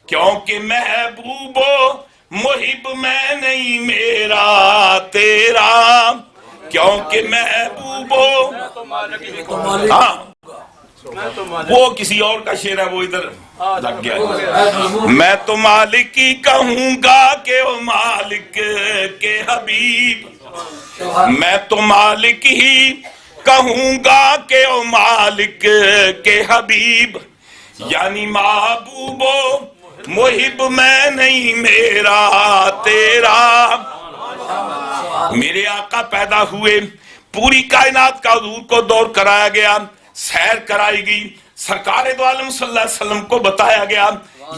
کیونکہ محبوب و محب میں نہیں میرا تیرا، کیونکہ محبوب وہ کسی اور کا شعر ہے، وہ ادھر لگ گیا، میں تو مالک ہی کہوں گا کہ او مالک کے حبیب، میں تو مالک ہی کہوں گا کہ او مالک کے حبیب، یعنی محبوب و محب میں نہیں میرا تیرا۔ میرے آقا پیدا ہوئے، پوری کائنات کا حضور کو دور کرایا گیا، سیر کرائی گئی، سرکار دو عالم صلی اللہ علیہ وسلم کو بتایا گیا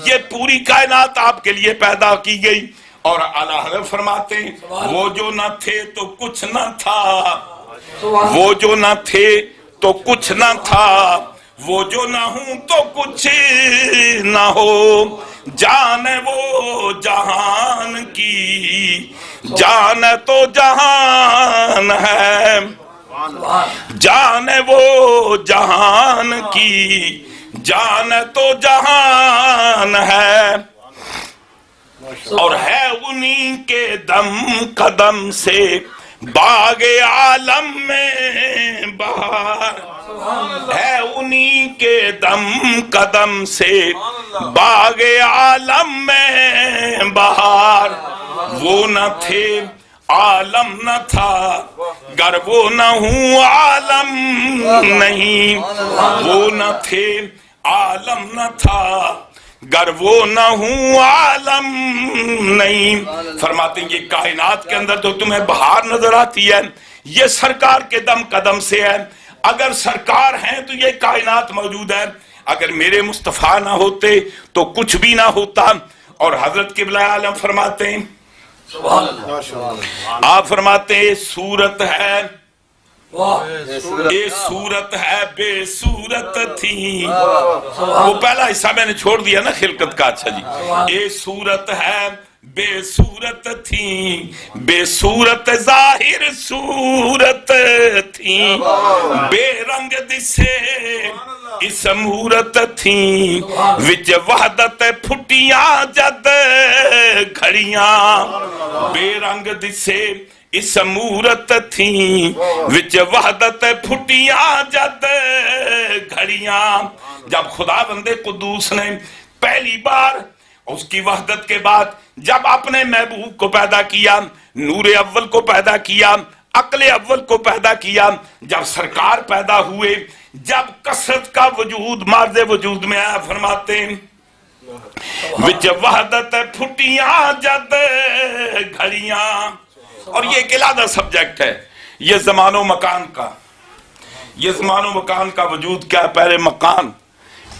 یہ پوری کائنات آپ کے لیے پیدا کی گئی، اور اعلیٰ حضرت فرماتے ہیں وہ جو نہ تھے تو کچھ نہ تھا، وہ جو نہ تھے تو کچھ نہ تھا، وہ جو نہ ہوں تو کچھ نہ ہو، جان وہ جہان کی جان تو جہان ہے، جان وہ جہان کی جان تو جہان ہے، اور ہے انہی کے دم قدم سے باغ عالم میں بہار، ہے انہی کے دم قدم سے باغ عالم میں بہار، وہ نہ تھے عالم نہ تھا، گر وہ نہ ہوں عالم نہیں، وہ نہ تھے عالم نہ تھا، گر وہ نہ ہوں عالم نہیں۔ فرماتے ہیں یہ کائنات کے اندر تو تمہیں بہار نظر آتی ہے، یہ سرکار کے دم قدم سے ہے، اگر سرکار ہیں تو یہ کائنات موجود ہے، اگر میرے مصطفیٰ نہ ہوتے تو کچھ بھی نہ ہوتا۔ اور حضرت قبلہ عالم فرماتے ہیں، آپ فرماتے ہیں صورت ہے یہ صورت ہے بے صورت تھی، وہ پہلا حصہ میں نے چھوڑ دیا نا خلقت کا، اچھا جی، یہ صورت ہے بے صورت تھیں، بے صورت ظاہر صورت تھیں، بے رنگ دسے اس مورت تھیں، وچ وحدت پھٹیاں جد گھڑیاں، بے رنگ دسے اس مورت تھیں، وچ وحدت پھٹیاں جد گھڑیاں۔ جب خدا بندے قدوس نے پہلی بار اس کی وحدت کے بعد جب اپنے محبوب کو پیدا کیا، نور اول کو پیدا کیا، عقل اول کو پیدا کیا، جب سرکار پیدا ہوئے، جب کثرت کا وجود مارد وجود میں آیا، فرماتے ہیں وچ وحدت پھٹیاں جد گھڑیاں۔ اور یہ ایک علیحدہ سبجیکٹ ہے، یہ زمان و مکان کا، یہ زمان و مکان کا وجود کیا ہے؟ پہلے مکان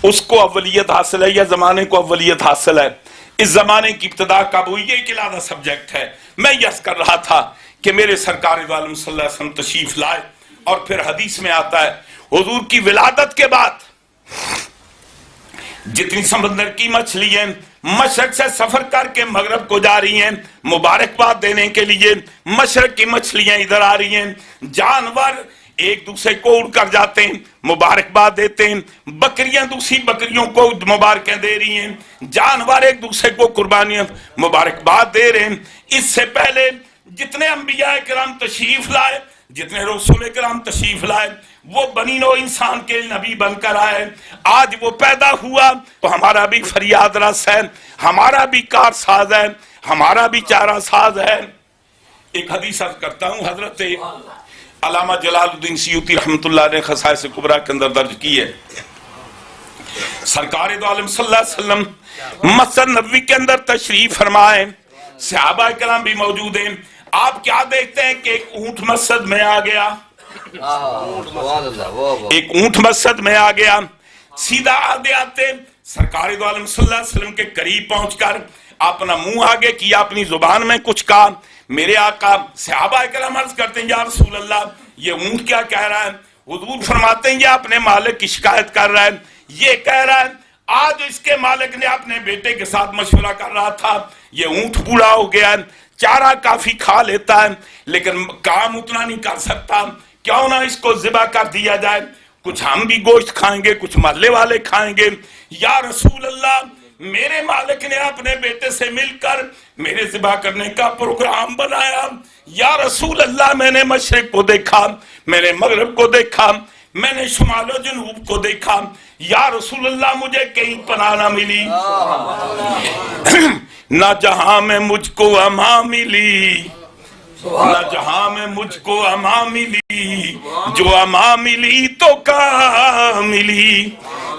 اس کو اولیت حاصل ہے یا زمانے کو اولیت حاصل ہے؟ اس زمانے کی ابتدا کب ہوئی؟ یہ ایک علیحدہ سبجیکٹ ہے۔ میں یس کر رہا تھا کہ میرے سرکار دو عالم صلی اللہ علیہ وسلم تشریف لائے، اور پھر حدیث میں آتا ہے حضور کی ولادت کے بعد جتنی سمندر کی مچھلیاں مشرق سے سفر کر کے مغرب کو جا رہی ہیں مبارکباد دینے کے لیے، مشرق کی مچھلیاں ادھر آ رہی ہیں، جانور ایک دوسرے کو اڑ کر جاتے ہیں مبارکباد دیتے ہیں، بکریاں دوسری بکریوں کو مبارکیں دے رہی ہیں، جانور ایک دوسرے کو قربانیاں مبارکباد دے رہے ہیں۔ اس سے پہلے جتنے انبیاء کرام تشریف لائے، جتنے رسول کرام تشریف لائے، وہ بنی نوع انسان کے نبی بن کر آئے۔ آج وہ پیدا ہوا تو ہمارا بھی فریاد رس ہے، ہمارا بھی کار ساز ہے، ہمارا بھی چارہ ساز ہے۔ ایک حدیث عرض کرتا ہوں، حضرت علامہ جلال الدین سیوطی رحمۃ اللہ نے خصائص کبریٰ کے اندر درج کی ہے، سرکار دو عالم صلی اللہ علیہ وسلم مسجد نبوی کے اندر تشریف فرمائے، صحابہ کرام بھی موجود ہیں۔ آپ کیا دیکھتے ہیں کہ ایک اونٹ مسجد میں آ گیا، ایک اونٹ مسجد میں آ گیا، سیدھا آدھے آتے سرکار دو عالم صلی اللہ علیہ وسلم کے قریب پہنچ کر اپنا منہ آگے کیا، اپنی زبان میں کچھ کہا۔ میرے آقا صحابہ کرام عرض کرتے ہیں یا رسول اللہ یہ اونٹ کیا کہہ رہا ہے؟ حضور فرماتے ہیں یہ اپنے مالک کی شکایت کر رہا ہے، یہ کہہ رہا ہے آج اس کے مالک نے اپنے بیٹے کے ساتھ مشورہ کر رہا تھا، یہ اونٹ بوڑھا ہو گیا ہے، چارہ کافی کھا لیتا ہے لیکن کام اتنا نہیں کر سکتا، کیوں نہ اس کو ذبح کر دیا جائے، کچھ ہم بھی گوشت کھائیں گے، کچھ محلے والے کھائیں گے۔ یا رسول اللہ میرے مالک نے اپنے بیٹے سے مل کر میرے ذبح کرنے کا پروگرام بنایا۔ یا رسول اللہ میں نے مشرق کو دیکھا، میں نے مغرب کو دیکھا، میں نے شمال و جنوب کو دیکھا، یا رسول اللہ مجھے کہیں پناہ نہ ملی، نہ جہاں میں مجھ کو اما ملی، نہ جہاں میں مجھ کو اما ملی، جو اما ملی تو کہاں ملی،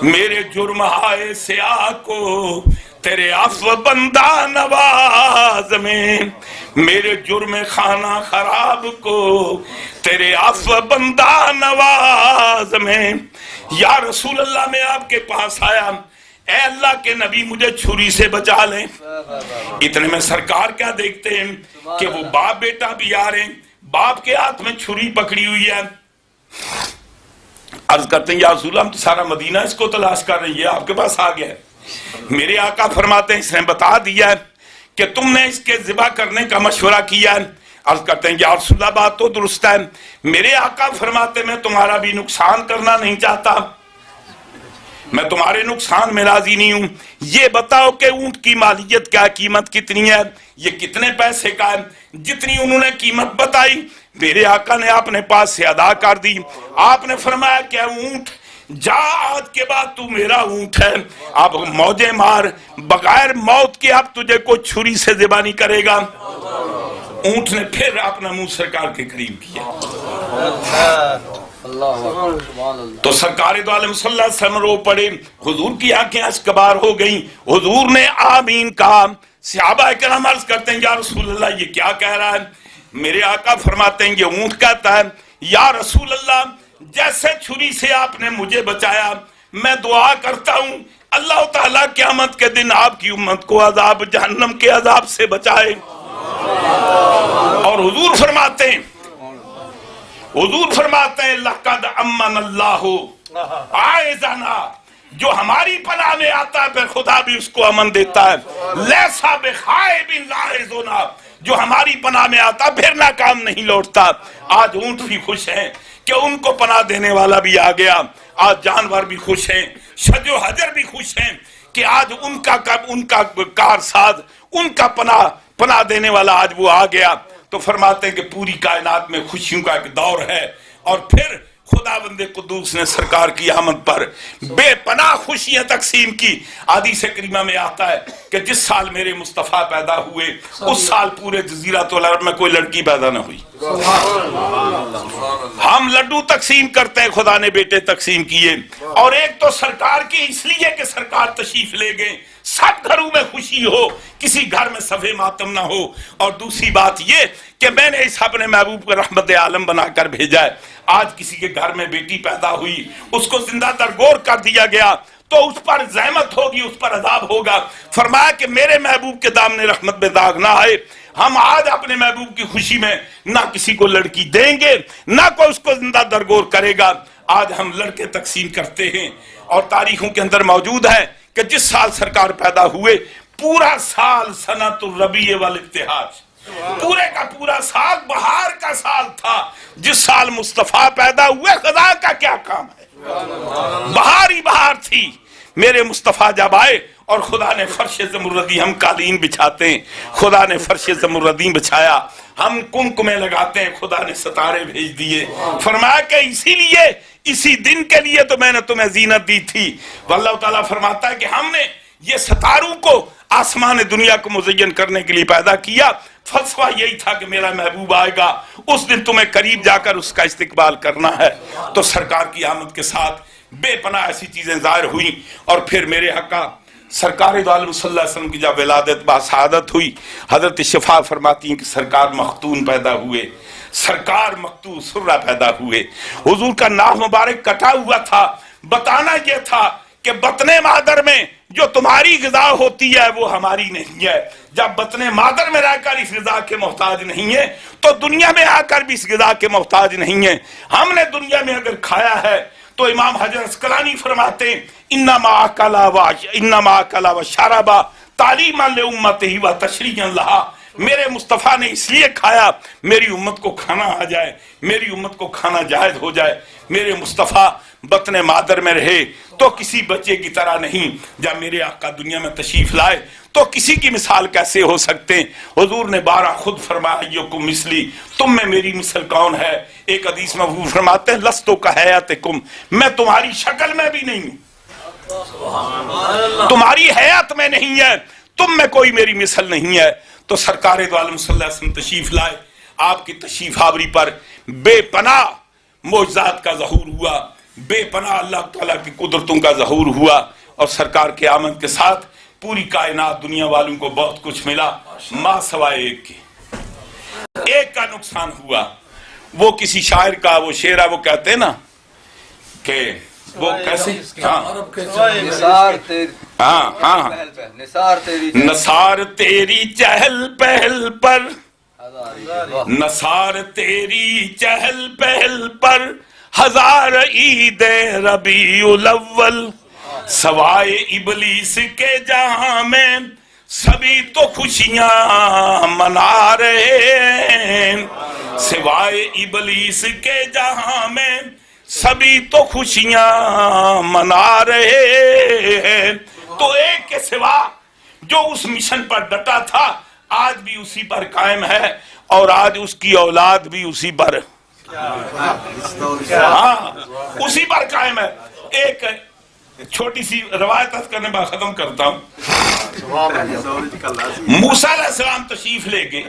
میرے جرم ہائے سیاہ کو تیرے عفو بندہ نواز میں، میرے جرم خانہ خراب کو تیرے عفو بندہ نواز میں۔ یا رسول اللہ میں آپ کے پاس آیا، اے اللہ کے نبی مجھے چھری سے بچا لیں۔ اتنے میں سرکار کیا دیکھتے ہیں کہ وہ باپ بیٹا بھی آ رہے ہیں، باپ کے ہاتھ میں چھری پکڑی ہوئی ہے۔ عرض کرتے ہیں یا رسول اللہ ہم تو سارا مدینہ اس کو تلاش کر رہے ہیں، یہ آپ کے پاس آ گیا ہے۔ میرے آقا فرماتے ہیں اس نے بتا دیا ہے کہ تم نے اس کے ذبح کرنے کا مشورہ کیا ہے۔ عرض کرتے ہیں یا رسول اللہ بات تو درست ہے۔ میرے آقا فرماتے میں تمہارا بھی نقصان کرنا نہیں چاہتا، میں تمہارے نقصان میں راضی نہیں ہوں، یہ بتاؤ کہ اونٹ کی مالیت کیا، قیمت کتنی ہے، یہ کتنے پیسے کا ہے؟ جتنی انہوں نے قیمت بتائی میرے آقا نے اپنے پاس سے ادا کر دی۔ آپ نے فرمایا کہ اونٹ جا آج کے بعد تو میرا اونٹ ہے، اب موجے مار، بغیر موت کے اب تجھے کوئی چھری سے ذبح نہیں کرے گا۔ اونٹ نے پھر اپنا منہ سرکار کے قریب کیا تو سرکار دو عالم صلی اللہ علیہ وسلم رو پڑے، حضور کی آنکھیں اشکبار ہو گئیں، حضور نے آمین کہا۔ صحابہ کرام عرض کرتے ہیں یا رسول اللہ یہ کیا کہہ رہا ہے؟ میرے آقا فرماتے ہیں یہ اونٹ کہتا ہے یا رسول اللہ جیسے چھری سے آپ نے مجھے بچایا، میں دعا کرتا ہوں اللہ تعالیٰ قیامت کے دن آپ کی امت کو عذاب جہنم کے عذاب سے بچائے۔ اور حضور فرماتے ہیں لَقَدْ أَمَّنَ اللَّهُ عَائِزَنَا جو ہماری پناہ میں آتا ہے پھر خدا بھی اس کو امن دیتا ہے. لیسا بخائب لاحظنا، جو ہماری پناہ میں آتا پھر ناکام نہیں لوٹتا. آج اونٹ بھی خوش ہیں کہ ان کو پناہ دینے والا بھی آ گیا. آج جانور بھی خوش ہیں، شجر و حجر بھی خوش ہیں کہ آج ان کا کارساز، ان کا پناہ دینے والا آج وہ آ گیا. تو فرماتے ہیں کہ پوری کائنات میں خوشیوں کا ایک دور ہے. اور پھر خداوند قدوس نے سرکار کی آمد پر بے پناہ خوشیاں تقسیم کی. حدیث کریمہ میں آتا ہے کہ جس سال میرے مصطفیٰ پیدا ہوئے اس سال پورے جزیرۃ العرب میں کوئی لڑکی پیدا نہ ہوئی. ہم لڈو تقسیم کرتے ہیں، خدا نے بیٹے تقسیم کیے. اور ایک تو سرکار کی اس لیے کہ سرکار تشریف لے گئے، سب گھروں میں خوشی ہو، کسی گھر میں صفے ماتم نہ ہو. اور دوسری بات یہ کہ میں نے اس اپنے محبوب کو رحمت عالم بنا کر بھیجا ہے. آج کسی کے گھر میں بیٹی پیدا ہوئی، اس کو زندہ درگور کر دیا گیا تو اس پر زحمت ہوگی، اس پر عذاب ہوگا. فرمایا کہ میرے محبوب کے دامن رحمت میں داغ نہ آئے. ہم آج اپنے محبوب کی خوشی میں نہ کسی کو لڑکی دیں گے، نہ کوئی اس کو زندہ درگور کرے گا. آج ہم لڑکے تقسیم کرتے ہیں. اور تاریخوں کے اندر موجود ہے کہ جس سال سرکار پیدا ہوئے پورا سال سنۃ الربیع والابتہاج، پورے کا پورا سال بہار کا سال تھا. جس سال مصطفیٰ پیدا ہوئے خدا کا کیا کام ہے، بہار ہی بہار تھی. میرے مصطفیٰ جب آئے اور خدا نے فرش زمردی، ہم قالین بچھاتے ہیں، خدا نے فرش زمردی بچھایا. ہم کمکمے لگاتے ہیں، خدا نے ستارے بھیج دیے. فرمایا کہ اسی لیے، اسی دن کے لیے تو میں نے تمہیں زینت دی تھی. واللہ تعالیٰ فرماتا ہے کہ ہم نے یہ ستاروں کو آسمان دنیا کو مزین کرنے کے لیے پیدا کیا. فلسفہ یہی تھا کہ میرا محبوب آئے گا، اس دن تمہیں قریب جا کر اس کا استقبال کرنا ہے. تو سرکار کی آمد کے ساتھ بے پناہ ایسی چیزیں ظاہر ہوئیں. اور پھر میرے حقا سرکار دو عالم صلی اللہ علیہ وسلم کی جب ولادت باسعادت ہوئی، حضرت شفا فرماتی ہیں کہ سرکار مختون پیدا ہوئے، سرکار مقتول سرہ پیدا ہوئے. حضور کا ناف مبارک کٹا ہوا تھا. بتانا یہ تھا کہ بطن مادر میں جو تمہاری غذا ہوتی ہے وہ ہماری نہیں ہے. جب بطن مادر میں رہ کر اس غذا کے محتاج نہیں ہے تو دنیا میں آ کر بھی اس غذا کے محتاج نہیں ہے. ہم نے دنیا میں اگر کھایا ہے تو امام حجر اسقلانی فرماتے ہیں انما اکلا و شربا تعلیما لامتہ و تشریعا لہا. میرے مصطفیٰ نے اس لیے کھایا میری امت کو کھانا آ جائے، میری امت کو کھانا جائز ہو جائے. میرے مصطفیٰ بطن مادر میں رہے تو کسی بچے کی طرح نہیں. جب میرے آقا دنیا میں تشریف لائے تو کسی کی مثال کیسے ہو سکتے ہیں. حضور نے 12 خود فرمایا یکم مثلی، تم میں میری مثل کون ہے. ایک حدیث میں حضور فرماتے ہیں لستو کہیاتکم، میں تمہاری شکل میں بھی نہیں ہوں، تمہاری حیات میں نہیں ہے، تم میں کوئی میری مثل نہیں ہے. تو سرکار دو عالم صلی اللہ علیہ وسلم تشریف لائے. آپ کی تشریف آوری پر بے پناہ معجزات کا ظہور ہوا، بے پناہ اللہ تعالیٰ کی قدرتوں کا ظہور ہوا. اور سرکار کے آمد کے ساتھ پوری کائنات دنیا والوں کو بہت کچھ ملا ماں سوائے ایک کے. ایک کا نقصان ہوا. وہ کسی شاعر کا وہ شعر ہے، وہ کہتے ہیں نا کہ وہ کیسے نثار تیری چہل پہل پر، نثار تیری چہل پہل پر ہزار عید ربیع الاول. سوائے ابلیس کے جہاں میں سبھی تو خوشیاں منا رہے، سوائے ابلیس کے جہاں میں سبھی تو خوشیاں منا رہے ہیں. تو ایک کے سوا جو اس مشن پر ڈٹا تھا آج بھی اسی پر قائم ہے، اور آج اس کی اولاد بھی اسی پر اسی پر قائم ہے. ایک چھوٹی سی روایت کرنے بعد ختم کرتا ہوں. موسیٰ علیہ السلام تشریف لے گئے،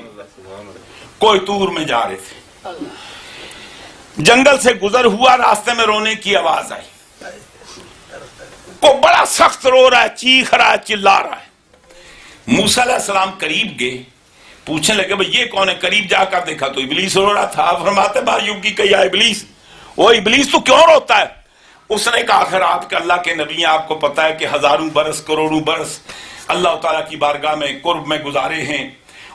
کوئی طور میں جا رہے تھے، جنگل سے گزر ہوا، راستے میں رونے کی آواز آئی. کو بڑا سخت رو رہا ہے، چیخ رہا ہے، چلا رہا ہے. موسیٰ علیہ السلام قریب گئے، پوچھنے لگے بھئی یہ کون ہے. قریب جا کر دیکھا تو ابلیس رو رہا تھا. آپ فرماتے بھائیوں کی کہا ابلیس، وہ ابلیس تو کیوں روتا ہے. اس نے کہا آخر آپ کے اللہ کے نبی ہیں، آپ کو پتا ہے کہ ہزاروں برس کروڑوں برس اللہ تعالیٰ کی بارگاہ میں قرب میں گزارے ہیں،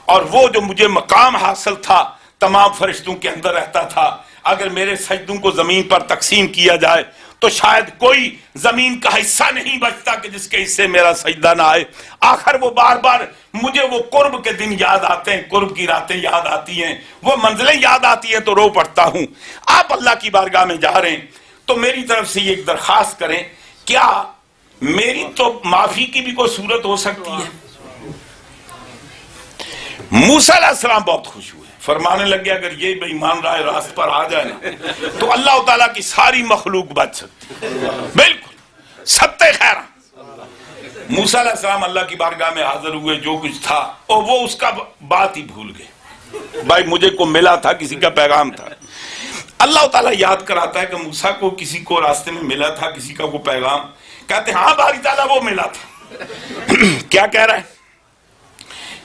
اور وہ جو مجھے مقام حاصل تھا تمام فرشتوں کے اندر رہتا تھا. اگر میرے سجدوں کو زمین پر تقسیم کیا جائے تو شاید کوئی زمین کا حصہ نہیں بچتا کہ جس کے حصے میرا سجدہ نہ آئے. آخر وہ بار بار مجھے وہ قرب کے دن یاد آتے ہیں، قرب کی راتیں یاد آتی ہیں، وہ منزلیں یاد آتی ہیں تو رو پڑتا ہوں. آپ اللہ کی بارگاہ میں جا رہے ہیں تو میری طرف سے یہ ایک درخواست کریں، کیا میری تو معافی کی بھی کوئی صورت ہو سکتی ہے؟ موسیٰ علیہ السلام بہت خوش ہوئے، فرمانے لگے اگر یہ بے ایمان راہ راست پر آ جائے نا تو اللہ تعالیٰ کی ساری مخلوق بچ سکتی، بالکل ستے خیرہ. موسیٰ علیہ السلام اللہ کی بارگاہ میں حاضر ہوئے، جو کچھ تھا اور وہ اس کا بات ہی بھول گئے. بھائی مجھے کو ملا تھا، کسی کا پیغام تھا. اللہ تعالیٰ یاد کراتا ہے کہ موسیٰ کو کسی کو راستے میں ملا تھا، کسی کا کوئی پیغام. کہتے ہیں ہاں باری تعالیٰ وہ ملا تھا. کیا کہہ رہا ہے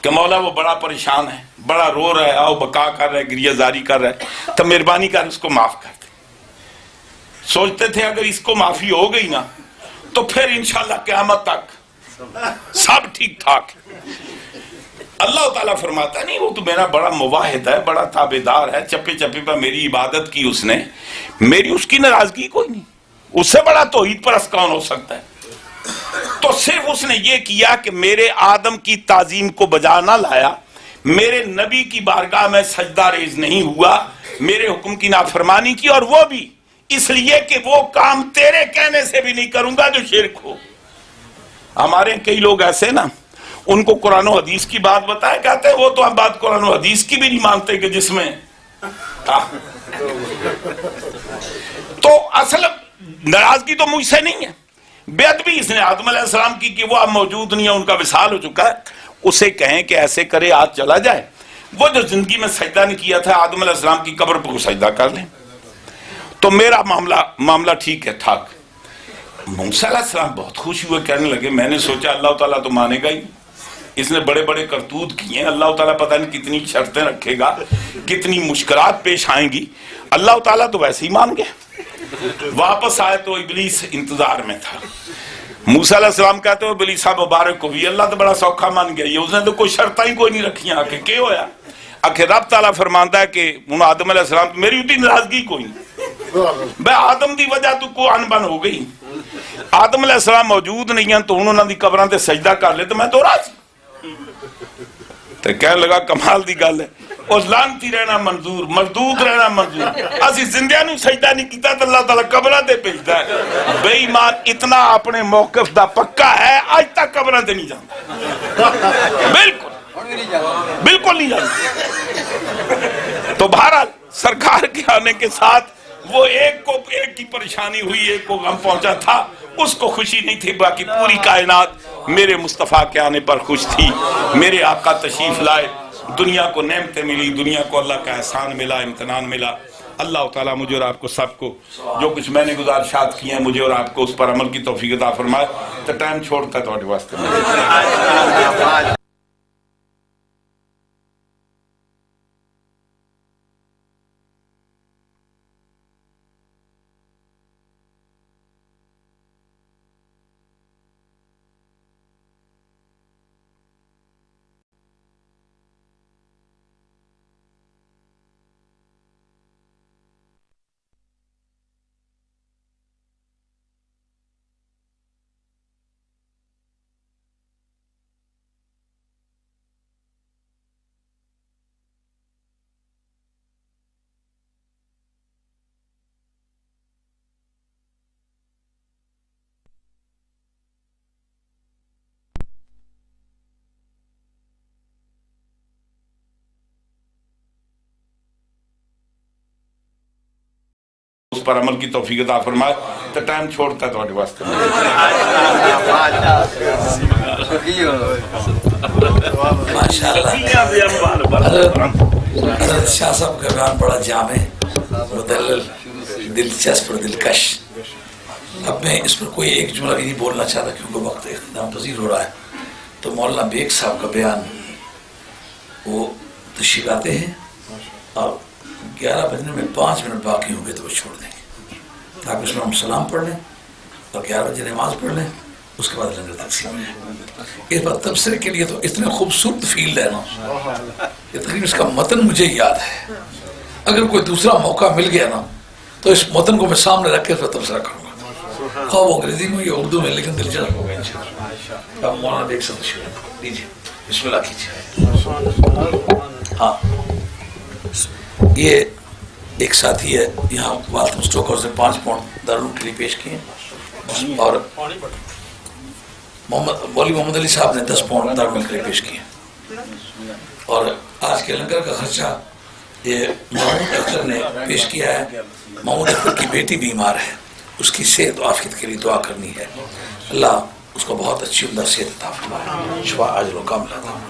کہ مولا وہ بڑا پریشان ہے، بڑا رو رہا ہے، آؤ بکا کر رہا ہے، گریہ زاری کر رہا ہے، تو مہربانی کر اس کو معاف کر دے. سوچتے تھے اگر اس کو معافی ہو گئی نا تو پھر انشاءاللہ قیامت تک سب ٹھیک ٹھاک. اللہ تعالیٰ فرماتا نہیں وہ تو میرا بڑا مواحد ہے، بڑا تابعدار ہے، چپے چپے پر میری عبادت کی اس نے، میری اس کی ناراضگی کوئی نہیں. اس سے بڑا توحید پرست کون ہو سکتا ہے؟ تو صرف اس نے یہ کیا کہ میرے آدم کی تعظیم کو بجا نہ لایا، میرے نبی کی بارگاہ میں سجدہ ریز نہیں ہوا، میرے حکم کی نافرمانی کی، اور وہ بھی اس لیے کہ وہ کام تیرے کہنے سے بھی نہیں کروں گا جو شرک ہو. ہمارے کئی لوگ ایسے نا، ان کو قرآن و حدیث کی بات بتائے، کہتے ہیں وہ تو ہم بات قرآن و حدیث کی بھی نہیں مانتے کہ جس میں تو اصل ناراضگی تو مجھ سے نہیں ہے. بے ادبی اس نے آدم علیہ السلام کی کہ وہ اب موجود نہیں ہے، ان کا وصال ہو چکا ہے. اسے کہیں کہ ایسے کرے آج چلا جائے، وہ جو زندگی میں سجدہ نہیں کیا تھا آدم علیہ السلام کی قبر پر سجدہ کر لیں تو میرا معاملہ ٹھیک ہے ٹھاک. موسیٰ علیہ السلام بہت خوش ہوئے، کہنے لگے میں نے سوچا اللہ تعالیٰ تو مانے گا ہی، اس نے بڑے بڑے کرتوت کیے ہیں، اللہ تعالیٰ پتہ نہیں کتنی شرطیں رکھے گا، کتنی مشکلات پیش آئیں گی، اللہ تعالیٰ تو ویسے ہی مان گئے. واپس آئے تو ابلیس انتظار میں تھا. موسیٰ علیہ السلام کہتے ہو ابلیس صاحب مبارک کو بھی اللہ تو بڑا سوکھا مان گیا، یہ اس نے تو کوئی شرطیں ہی کوئی نہیں رکھی. آ کے کیا ہویا؟ آخر رب تعالیٰ فرماندا ہے کہ انہوں آدم علیہ السلام میری اتنی ناراضگی کوئی نہیں، بے آدم دی وجہ تو کو انبن ہو گئی. آدم علیہ السلام موجود نہیں ہیں تو انہوں نے قبراں تے سجدہ کر لے تو میں تو راضی. تو کہنے لگا کمال دی گل ہے، اور لانتی رہنا منظور، مردود رہنا منظور. اسی زندیاں نو سجدہ نہیں کیتا تو اللہ تعالیٰ قبراں تے بھیجدا ہے. بے ایمان اتنا اپنے موقف دا پکا ہے، آج تک قبراں تے نہیں جاندا، بالکل نہیں جاندا. تو بہرحال سرکار کے آنے کے ساتھ وہ ایک کی پریشانی ہوئی، ایک کو غم پہنچا تھا، اس کو خوشی نہیں تھی، باقی پوری کائنات میرے مصطفیٰ کے آنے پر خوش تھی. میرے آقا تشریف لائے، دنیا کو نعمتیں ملی، دنیا کو اللہ کا احسان ملا، امتنان ملا. اللہ تعالیٰ مجھے اور آپ کو سب کو جو کچھ میں نے گزارشات کی ہیں مجھے اور آپ کو اس پر عمل کی توفیق عطا فرمائے. تو ٹائم چھوڑتا ہے تھوڑے واسطے. اس پر عمل کی توفیق عطا فرمائے. تو ٹائم چھوڑتا ہے تھوڑے واسطے. حضرت شاہ صاحب کا بیان بڑا جامع، مدلل، دلچسپ اور دلکش. اب میں اس پر کوئی ایک جملہ بھی نہیں بولنا چاہتا کیونکہ وقت اختتام پذیر ہو رہا ہے. تو مولانا بیگ صاحب کا بیان وہ تشریف لاتے ہیں اور 11 بجنے میں 5 منٹ باقی ہوں گے تو وہ چھوڑ دیں گے تاکہ اس میں ہم سلام پڑھ لیں اور 11 بجے نماز پڑھ لیں، اس کے بعد لنگر تقسیم ہو جائے. اس بات تبصرے کے لیے تو اتنے خوبصورت فیلڈ ہے نا، یہ تقریباً اس کا متن مجھے یاد ہے. اگر کوئی دوسرا موقع مل گیا نا تو اس متن کو میں سامنے رکھ کے پھر تبصرہ کروں گا، خواہ وہ انگریزی میں یا اردو میں، لیکن دلچسپ ہوگا انشاءاللہ۔ اب مولانا دیکھ سکتے شروع دیجیے، بسم اللہ کیجیے۔ ہاں یہ ایک ساتھی ہے یہاں والد مسٹوک سے 5 پاؤنڈ دارالعلوم کے لیے پیش کیے، اور مولوی محمد علی صاحب نے 10 پاؤنڈ دارالعلوم کے لیے پیش کیے، اور آج کے لنگر کا خرچہ یہ محمود اختر نے پیش کیا ہے۔ محمود اختر کی بیٹی بیمار ہے، اس کی صحت و عافیت کے لیے دعا کرنی ہے، اللہ اس کو بہت اچھی عمدہ صحت عطا فرمائے، شفا عاجل و کاملہ عطا فرمائے۔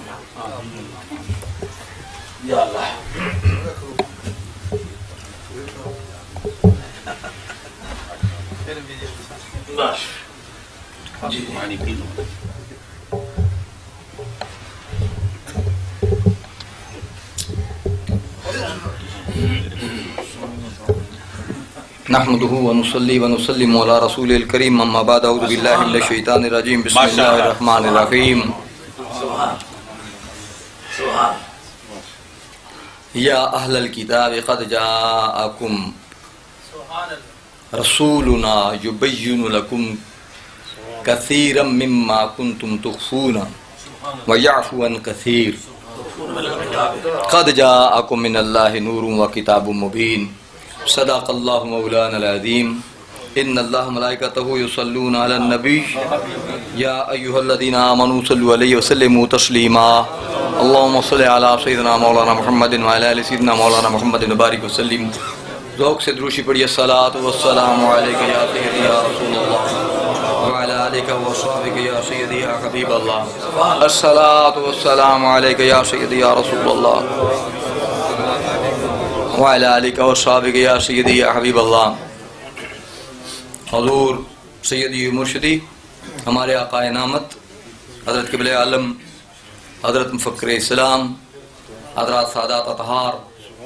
یا اللہ جی پانی پی لو۔ نحمده ونصلي ونسلم على رسول الكريم اما بعد اعوذ بالله من الشيطان الرجيم بسم الله الرحمن الرحيم يا اهل الكتاب قد جاءكم رسولنا يبين لكم كثيرا مما كنتم تخفون ويعفو عن كثير قد جاءكم من الله نور وكتاب مبين صدق اللہ مولانا العظیم ان اللہ ملائکتہ یصلون علی النبی یا ایہا الذین آمنوا صلوا علیہ وسلموا تسلیما اللہم صلی علی سیدنا مولانا محمد وعلی آل سیدنا مولانا محمد وبارک وسلم۔ ذوق سے دروشی پڑھیے الصلاۃ والسلام علیک یا سیدی یا رسول اللہ وعلی آلک وصحبک یا سیدی یا حبیب اللہ، الصلاۃ والسلام علیک یا سیدی یا رسول اللہ وعلی آلک وصحبک یا سیدی یا حبیب اللہ۔ حضور سیدی مرشدی ہمارے آقا نامت حضرت قبلہ عالم حضرت مفکر اسلام حضرات سادات اطہار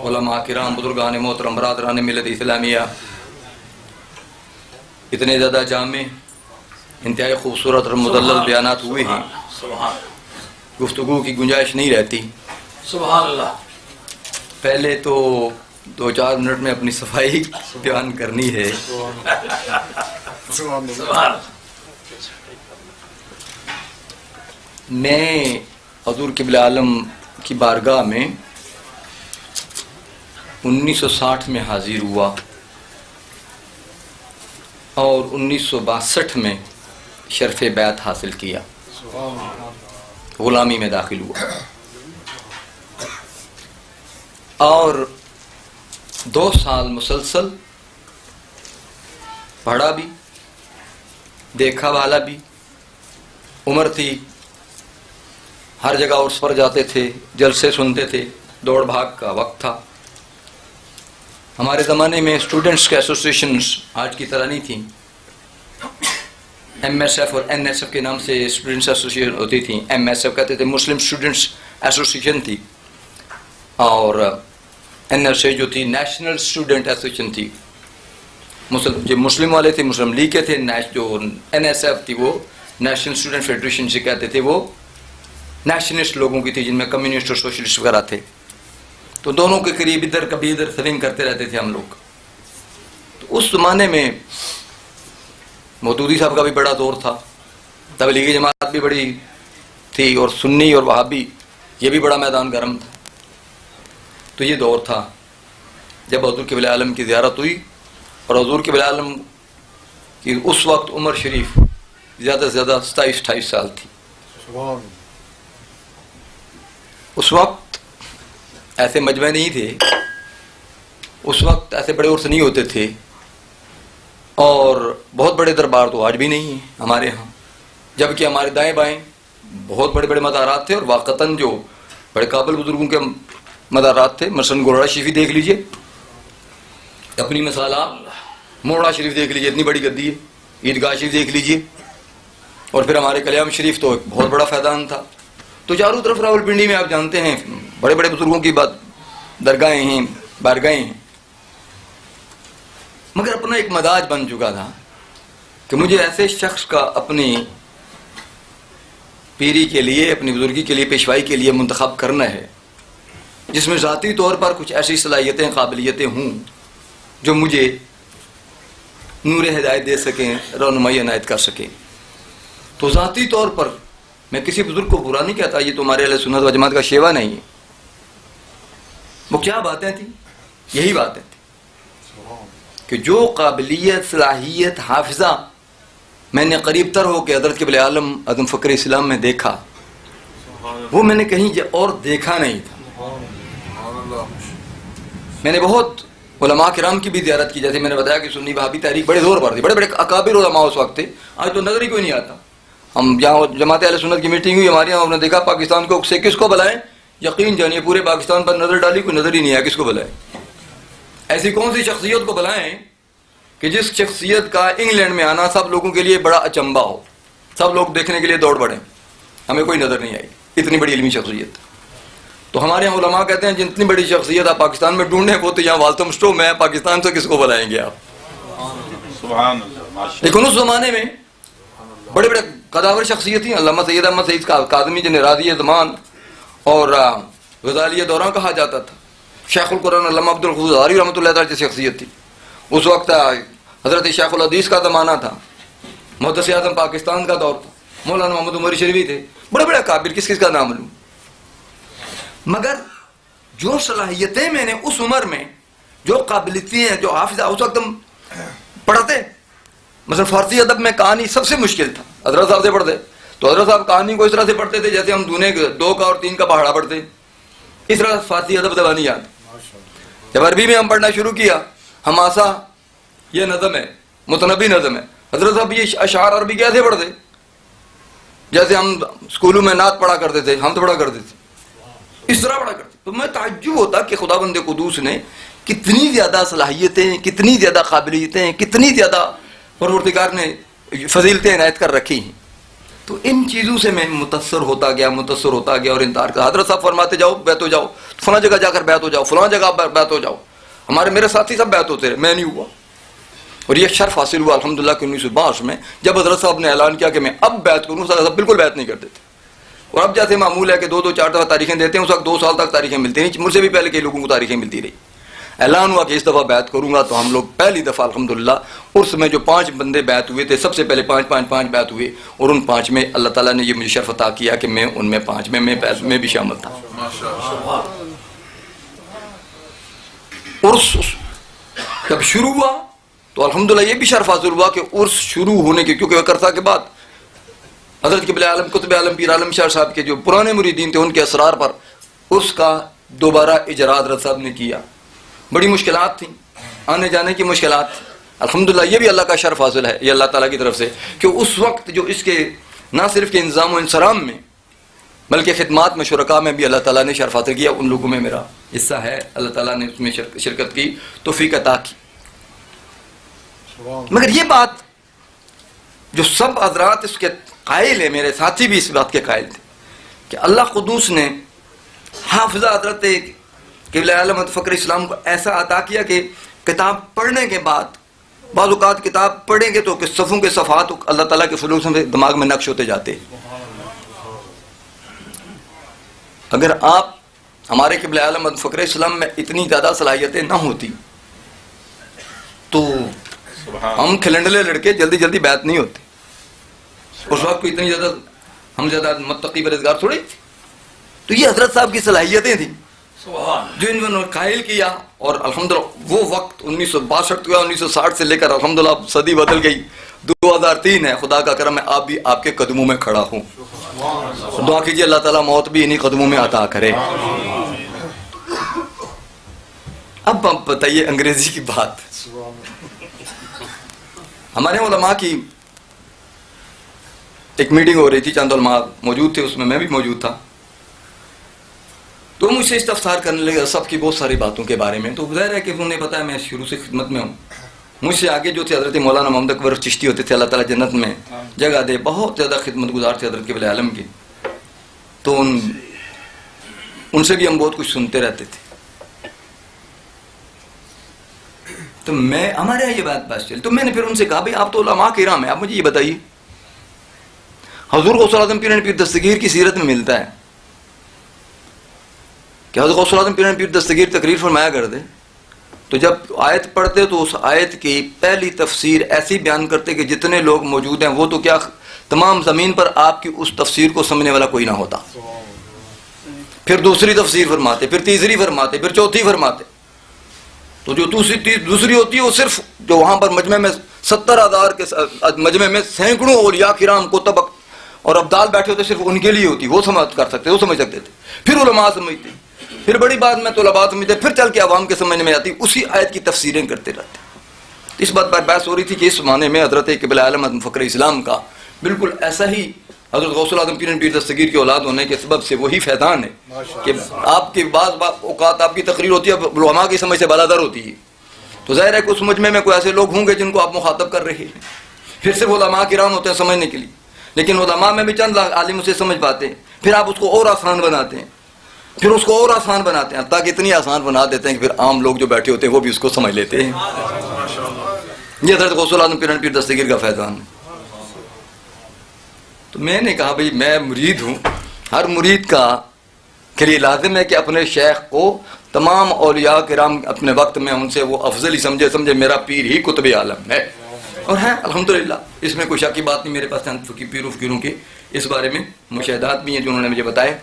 علماء کرام بزرگان محترم برادران ملت اسلامیہ، اتنے زیادہ جامع انتہائی خوبصورت اور مدلل بیانات ہوئے ہیں، گفتگو کی گنجائش نہیں رہتی۔ سبحان اللہ۔ پہلے تو 2-4 منٹ میں اپنی صفائی بیان کرنی ہے۔ میں حضور قبلہ عالم کی بارگاہ میں 1960 میں حاضر ہوا اور 1962 میں شرف بیعت حاصل کیا، غلامی میں داخل ہوا، اور 2 سال مسلسل پڑھا بھی، دیکھا والا بھی، عمر تھی، ہر جگہ عرس پر جاتے تھے، جلسے سنتے تھے، دوڑ بھاگ کا وقت تھا۔ ہمارے زمانے میں اسٹوڈنٹس کے ایسوسیشنز آج کی طرح نہیں تھیں، ایم ایس ایف اور این ایس ایف کے نام سے اسٹوڈنٹس ایسوسیشن ہوتی تھیں۔ ایم ایس ایف کہتے تھے مسلم اسٹوڈنٹس ایسوسیشن تھی، اور این ایس ایف جو تھی نیشنل اسٹوڈنٹ ایسوسیشن تھی۔ جو مسلم والے تھے مسلم لیگ کے تھے، جو این ایس ایف تھی وہ نیشنل اسٹوڈنٹ فیڈریشن سے کہتے تھے، وہ نیشنلسٹ لوگوں کی تھی جن میں کمیونسٹ اور سوشلسٹ وغیرہ تھے۔ تو دونوں کے قریب ادھر کبھی ادھر سوئنگ کرتے رہتے تھے ہم لوگ۔ تو اس زمانے میں مودودی صاحب کا بھی بڑا دور تھا، تبلیغی جماعت بھی بڑی تھی، اور سنی اور وہابی یہ بھی بڑا میدان گرم تھا۔ تو یہ دور تھا جب حضور قبلہ عالم کی زیارت ہوئی، اور حضور قبلہ عالم کی اس وقت عمر شریف زیادہ سے زیادہ 27-28 سال تھی۔ اس وقت ایسے مجمع نہیں تھے، اس وقت ایسے بڑے عرس نہیں ہوتے تھے، اور بہت بڑے دربار تو آج بھی نہیں ہیں ہمارے ہاں، جبکہ ہمارے دائیں بائیں بہت بڑے بڑے مزارات تھے، اور واقعتاً جو بڑے قابل بزرگوں کے مزارات تھے، مثلاً گوڑا شریف دیکھ لیجئے، اپنی مثال آپ موڑا شریف دیکھ لیجئے، اتنی بڑی گدی ہے، عیدگاہ شریف دیکھ لیجئے، اور پھر ہمارے کلیام شریف تو ایک بہت بڑا فیضان تھا۔ تو چاروں طرف راولپنڈی میں آپ جانتے ہیں بڑے بڑے بزرگوں کی درگاہیں ہیں، بارگاہیں ہیں، مگر اپنا ایک مزاج بن چکا تھا کہ مجھے ایسے شخص کا اپنی پیری کے لیے، اپنی بزرگی کے لیے، پیشوائی کے لیے منتخب کرنا ہے جس میں ذاتی طور پر کچھ ایسی صلاحیتیں قابلیتیں ہوں جو مجھے نور ہدایت دے سکیں، رہنمائی عنایت کر سکیں. تو ذاتی طور پر میں کسی بزرگ کو برا نہیں کہتا، یہ تو ہمارے اہل سنت و جماعت کا شیوا نہیں ہے. وہ کیا باتیں تھیں؟ یہی باتیں تھیں کہ جو قابلیت، صلاحیت، حافظہ میں نے قریب تر ہو کے حضرت قبلہ عالم اعظم فخر اسلام میں دیکھا، وہ میں نے کہیں اور دیکھا نہیں تھا. میں نے بہت علماء کرام کی بھی زیارت کی، جیسے میں نے بتایا کہ سنی وہابی تحریک بڑے زور پر تھی، بڑے بڑے اکابر علماء اس وقت تھے، آج تو نظر ہی کوئی نہیں آتا. ہم جہاں جماعت اہل سنت کی میٹنگ ہوئی ہمارے یہاں، ہم نے دیکھا پاکستان کو سے کس کو بلائیں، یقین جانیے پورے پاکستان پر نظر ڈالی، کوئی نظر ہی نہیں آیا کس کو بلائیں. ایسی کون سی شخصیت کو بلائیں کہ جس شخصیت کا انگلینڈ میں آنا سب لوگوں کے لیے بڑا اچنبا ہو، سب لوگ دیکھنے کے لیے دوڑ پڑیں. ہمیں کوئی نظر نہیں آئی اتنی بڑی علمی شخصیت. تو ہمارے یہاں علماء کہتے ہیں جتنی بڑی شخصیت آپ پاکستان میں ڈھونڈیں وہ تو یہاں والتم اسٹو میں، پاکستان سے کس کو بلائیں گے آپ. سبحان اللہ. لیکن اس زمانے میں بڑے بڑے قداور شخصیت تھیں. علامہ سید احمد سعید کاظمی جنہیں راضی زمان اور غزالی دوراں کہا جاتا تھا. شیخ القرآن علامہ عبد الغفار رحمۃ اللہ تعالی جیسی شخصیت تھی. اس وقت حضرت شیخ الحدیث کا زمانہ تھا، محدث اعظم پاکستان کا دور تھا، مولانا محمد عمر شریفی تھے، بڑے بڑے قابل، کس کس کا نام لوں. مگر جو صلاحیتیں میں نے اس عمر میں، جو قابلیتیں ہیں، جو حافظہ، اس وقت ہم پڑھتے مثلا فارسی ادب میں کہانی سب سے مشکل تھا. حضرت صاحب سے پڑھتے تو حضرت صاحب کہانی کو اس طرح سے پڑھتے تھے جیسے ہم دونے 2 کا اور 3 کا پہاڑا پڑھتے. اس طرح فارسی ادب زبانی یاد. جب عربی میں ہم پڑھنا شروع کیا، حماسہ یہ نظم ہے، متنبی نظم ہے. حضرت صاحب یہ اشعار عربی کیسے پڑھتے؟ جیسے ہم اسکولوں میں نعت پڑھا کرتے تھے، ہم تو پڑھا کرتے تھے اس طرح پڑھا کرتے. تو میں تعجب ہوتا کہ خدا بند قدوس نے کتنی زیادہ صلاحیتیں، کتنی زیادہ قابلیتیں، کتنی زیادہ پروردگار نے فضیلتیں عنایت کر رکھی ہیں. تو ان چیزوں سے میں متاثر ہوتا گیا اور انتظار کر. حضرت صاحب فرماتے جاؤ بیت ہو جاؤ، فلاں جگہ جا کر بیت ہو جاؤ، فلاں جگہ بیت ہو جاؤ. میرے ساتھی سب بیت ہوتے رہے، میں نہیں ہوا. اور یہ شرف حاصل ہوا الحمدللہ کہ 1962 میں جب حضرت صاحب نے اعلان کیا کہ میں اب بیت کروں. صاحب بالکل بیت نہیں کرتے تھے. اور اب جیسے معمول ہے کہ 2 4 دفعہ تاریخیں دیتے ہیں، اس وقت 2 سال تک تاریخیں ملتی نہیں. مجھ سے بھی پہلے کئی لوگوں کو تاریخیں ملتی رہی. اعلان ہوا کہ اس دفعہ بیعت کروں گا، تو ہم لوگ پہلی دفعہ الحمدللہ عرس میں جو 5 بندے بیعت ہوئے تھے، سب سے پہلے 5 بیعت ہوئے. اور ان 5 میں اللہ تعالیٰ نے یہ مجھے شرف عطا کیا کہ میں ان میں 5 میں بھی شامل تھا. عرس جب شروع ہوا تو الحمدللہ یہ بھی شرف حاصل ہوا کہ عرس شروع ہونے کے، کیونکہ وقرسہ کے بعد حضرت قبلہ عالم قطب عالم پیر عالم شاہ صاحب کے جو پرانے مریدین تھے ان کے اسرار پر اس کا دوبارہ اجرا حضرت صاحب نے کیا. بڑی مشکلات تھیں، آنے جانے کی مشکلات. الحمدللہ یہ بھی اللہ کا شرف حاصل ہے، یہ اللہ تعالیٰ کی طرف سے کہ اس وقت جو اس کے نہ صرف کے انظام و انصرام میں بلکہ خدمات میں، شرکاء میں بھی اللہ تعالیٰ نے شرف حاصل کیا. ان لوگوں میں میرا حصہ ہے، اللہ تعالیٰ نے اس میں شرکت کی، توفیق عطا کی. مگر یہ بات جو سب حضرات اس کے قائل ہیں، میرے ساتھی بھی اس بات کے قائل تھے کہ اللہ قدوس نے حافظہ حضرت قبلہ عالم فخر اسلام کو ایسا عطا کیا کہ کتاب پڑھنے کے بعد بعض اوقات کتاب پڑھیں گے تو صفوں کے صفحات اللہ تعالیٰ کے فضل سے دماغ میں نقش ہوتے جاتے. اگر آپ ہمارے قبلہ عالم فخر اسلام میں اتنی زیادہ صلاحیتیں نہ ہوتی تو ہم کھلنڈلے لڑکے جلدی جلدی بیعت نہیں ہوتے. اس وقت کو اتنی زیادہ ہم زیادہ متقی بریزگار تھوڑی تھی. تو یہ حضرت صاحب کی صلاحیتیں تھیں جو انہوں نے قائل کیا. اور الحمدللہ وہ وقت 1962 ہوا، 1960 سے لے کر الحمدللہ صدی بدل گئی، 2003 ہے. خدا کا کرم ہے آپ بھی آپ کے قدموں میں کھڑا ہوں. دعا کیجیے اللہ تعالیٰ موت بھی انہی قدموں میں عطا کرے. اب آپ بتائیے انگریزی کی بات. ہمارے علماء کی ایک میٹنگ ہو رہی تھی، چند علماء موجود تھے، اس میں بھی موجود تھا. تو مجھ سے استفسار کرنے لگے سب کی بہت ساری باتوں کے بارے میں. تو ظاہر ہے کہ انہوں نے پتا ہے میں شروع سے خدمت میں ہوں. مجھ سے آگے جو تھے حضرت مولانا محمد اکبر چشتی ہوتے تھے، اللہ تعالیٰ جنت میں جگہ دے، بہت زیادہ خدمت گزار تھے حضرت قبلہ عالم کی. تو ان سے بھی ہم بہت کچھ سنتے رہتے تھے. تو ہمارے یہاں یہ بات چلی. تو میں نے پھر ان سے کہا بھائی آپ تو علماء کرام ہیں، آپ مجھے یہ بتائیے حضور غوث اعظم پیر پیر دستگیر کی سیرت میں ملتا ہے کہ حضرت غوث العظم پیر پیر دستگیر تقریر فرمایا کرتے، تو جب آیت پڑھتے تو اس آیت کی پہلی تفسیر ایسی بیان کرتے کہ جتنے لوگ موجود ہیں وہ تو کیا تمام زمین پر آپ کی اس تفسیر کو سمجھنے والا کوئی نہ ہوتا. پھر دوسری تفسیر فرماتے، پھر تیسری فرماتے، پھر چوتھی فرماتے. تو جو دوسری ہوتی ہے وہ صرف جو وہاں پر مجمع میں 70,000 کے مجمع میں سینکڑوں اولیاء کرام کتب اور ابدال بیٹھے ہوتے صرف ان کے لیے ہوتی، وہ سمجھ کر سکتے، وہ سمجھ سکتے تھے. پھر علماء سمجھتے، پھر بڑی بات میں طلباء سمجھتے، پھر چل کے عوام کے سمجھنے میں آتی، اسی آیت کی تفسیریں کرتے رہتے. اس بات پر بحث ہو رہی تھی کہ اس زمانے میں حضرت قبلہ عالم فخر اسلام کا بالکل ایسا ہی حضرت غوث العظم پیر دستگیر کی اولاد ہونے کے سبب سے وہی فیضان ہے کہ آپ کے بعض اوقات آپ کی تقریر ہوتی ہے علماء کی سمجھ سے بالادر ہوتی ہے. تو ظاہر ہے کہ اس مجمع میں کوئی ایسے لوگ ہوں گے جن کو آپ مخاطب کر رہے ہیں. پھر صرف علماء کرام ہوتے ہیں سمجھنے کے لیے، لیکن علماء میں بھی چند عالم اسے سمجھ پاتے ہیں. پھر آپ اس کو اور آسان بناتے ہیں، پھر اس کو اور آسان بناتے ہیں، تاکہ اتنی آسان بنا دیتے ہیں کہ پھر عام لوگ جو بیٹھے ہوتے ہیں وہ بھی اس کو سمجھ لیتے ہیں. یہ حضرت غوث العظم پیر دستگیر کا فیضان ہے. تو میں نے کہا بھئی میں مرید ہوں، ہر مرید کا کے لیے لازم ہے کہ اپنے شیخ کو تمام اولیاء کرام اپنے وقت میں ان سے وہ افضل ہی سمجھے میرا پیر ہی قطب عالم ہے. اور ہے الحمدللہ، اس میں کوئی شک کی بات نہیں. میرے پاس چند پیر و فقیروں کے اس بارے میں مشاہدات بھی ہیں جو انہوں نے مجھے بتائے.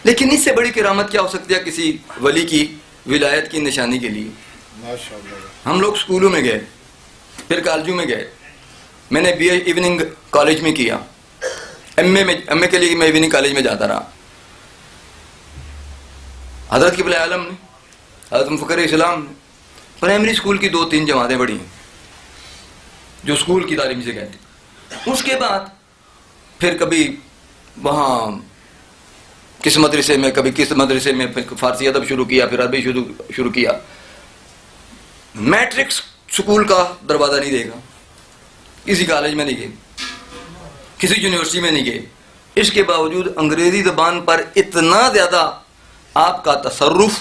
لیکن اس سے بڑی کرامت کیا ہو سکتی ہے کسی ولی کی ولایت کی نشانی کے لیے؟ ہم لوگ اسکولوں میں گئے، پھر کالجوں میں گئے. میں نے بی اے ایوننگ کالج میں کیا، ایم اے کے لیے میں ایوننگ کالج میں جاتا رہا. حضرت قبلہ عالم نے، حضرت فخر اسلام نے پرائمری اسکول کی 2-3 جماعتیں پڑھی ہیں جو اسکول کی تعلیم سے گئے تھے. اس کے بعد پھر کبھی وہاں کس مدرسے میں، کبھی کس مدرسے میں، پھر فارسی ادب شروع کیا، پھر عربی شروع کیا. میٹرک اسکول کا دروازہ نہیں دیکھا، کسی کالج میں نہیں گئے، کسی یونیورسٹی میں نہیں گئے. اس کے باوجود انگریزی زبان پر اتنا زیادہ آپ کا تصرف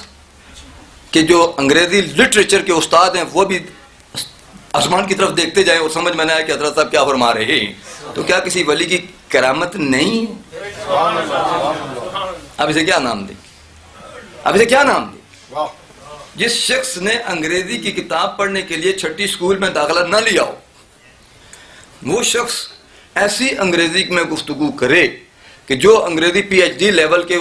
کہ جو انگریزی لٹریچر کے استاد ہیں وہ بھی آسمان کی طرف دیکھتے جائیں اور سمجھ میں نہ آئے کہ حضرت صاحب کیا فرما رہے ہیں. تو کیا کسی ولی کی کرامت نہیں ہے؟ اب اسے کیا نام دیں؟ اب اسے کیا نام دیں؟ جس شخص نے انگریزی کی کتاب پڑھنے کے لیے چھٹی اسکول میں داخلہ نہ لیا ہو، وہ شخص ایسی انگریزی میں گفتگو کرے کہ جو انگریزی پی ایچ ڈی لیول کے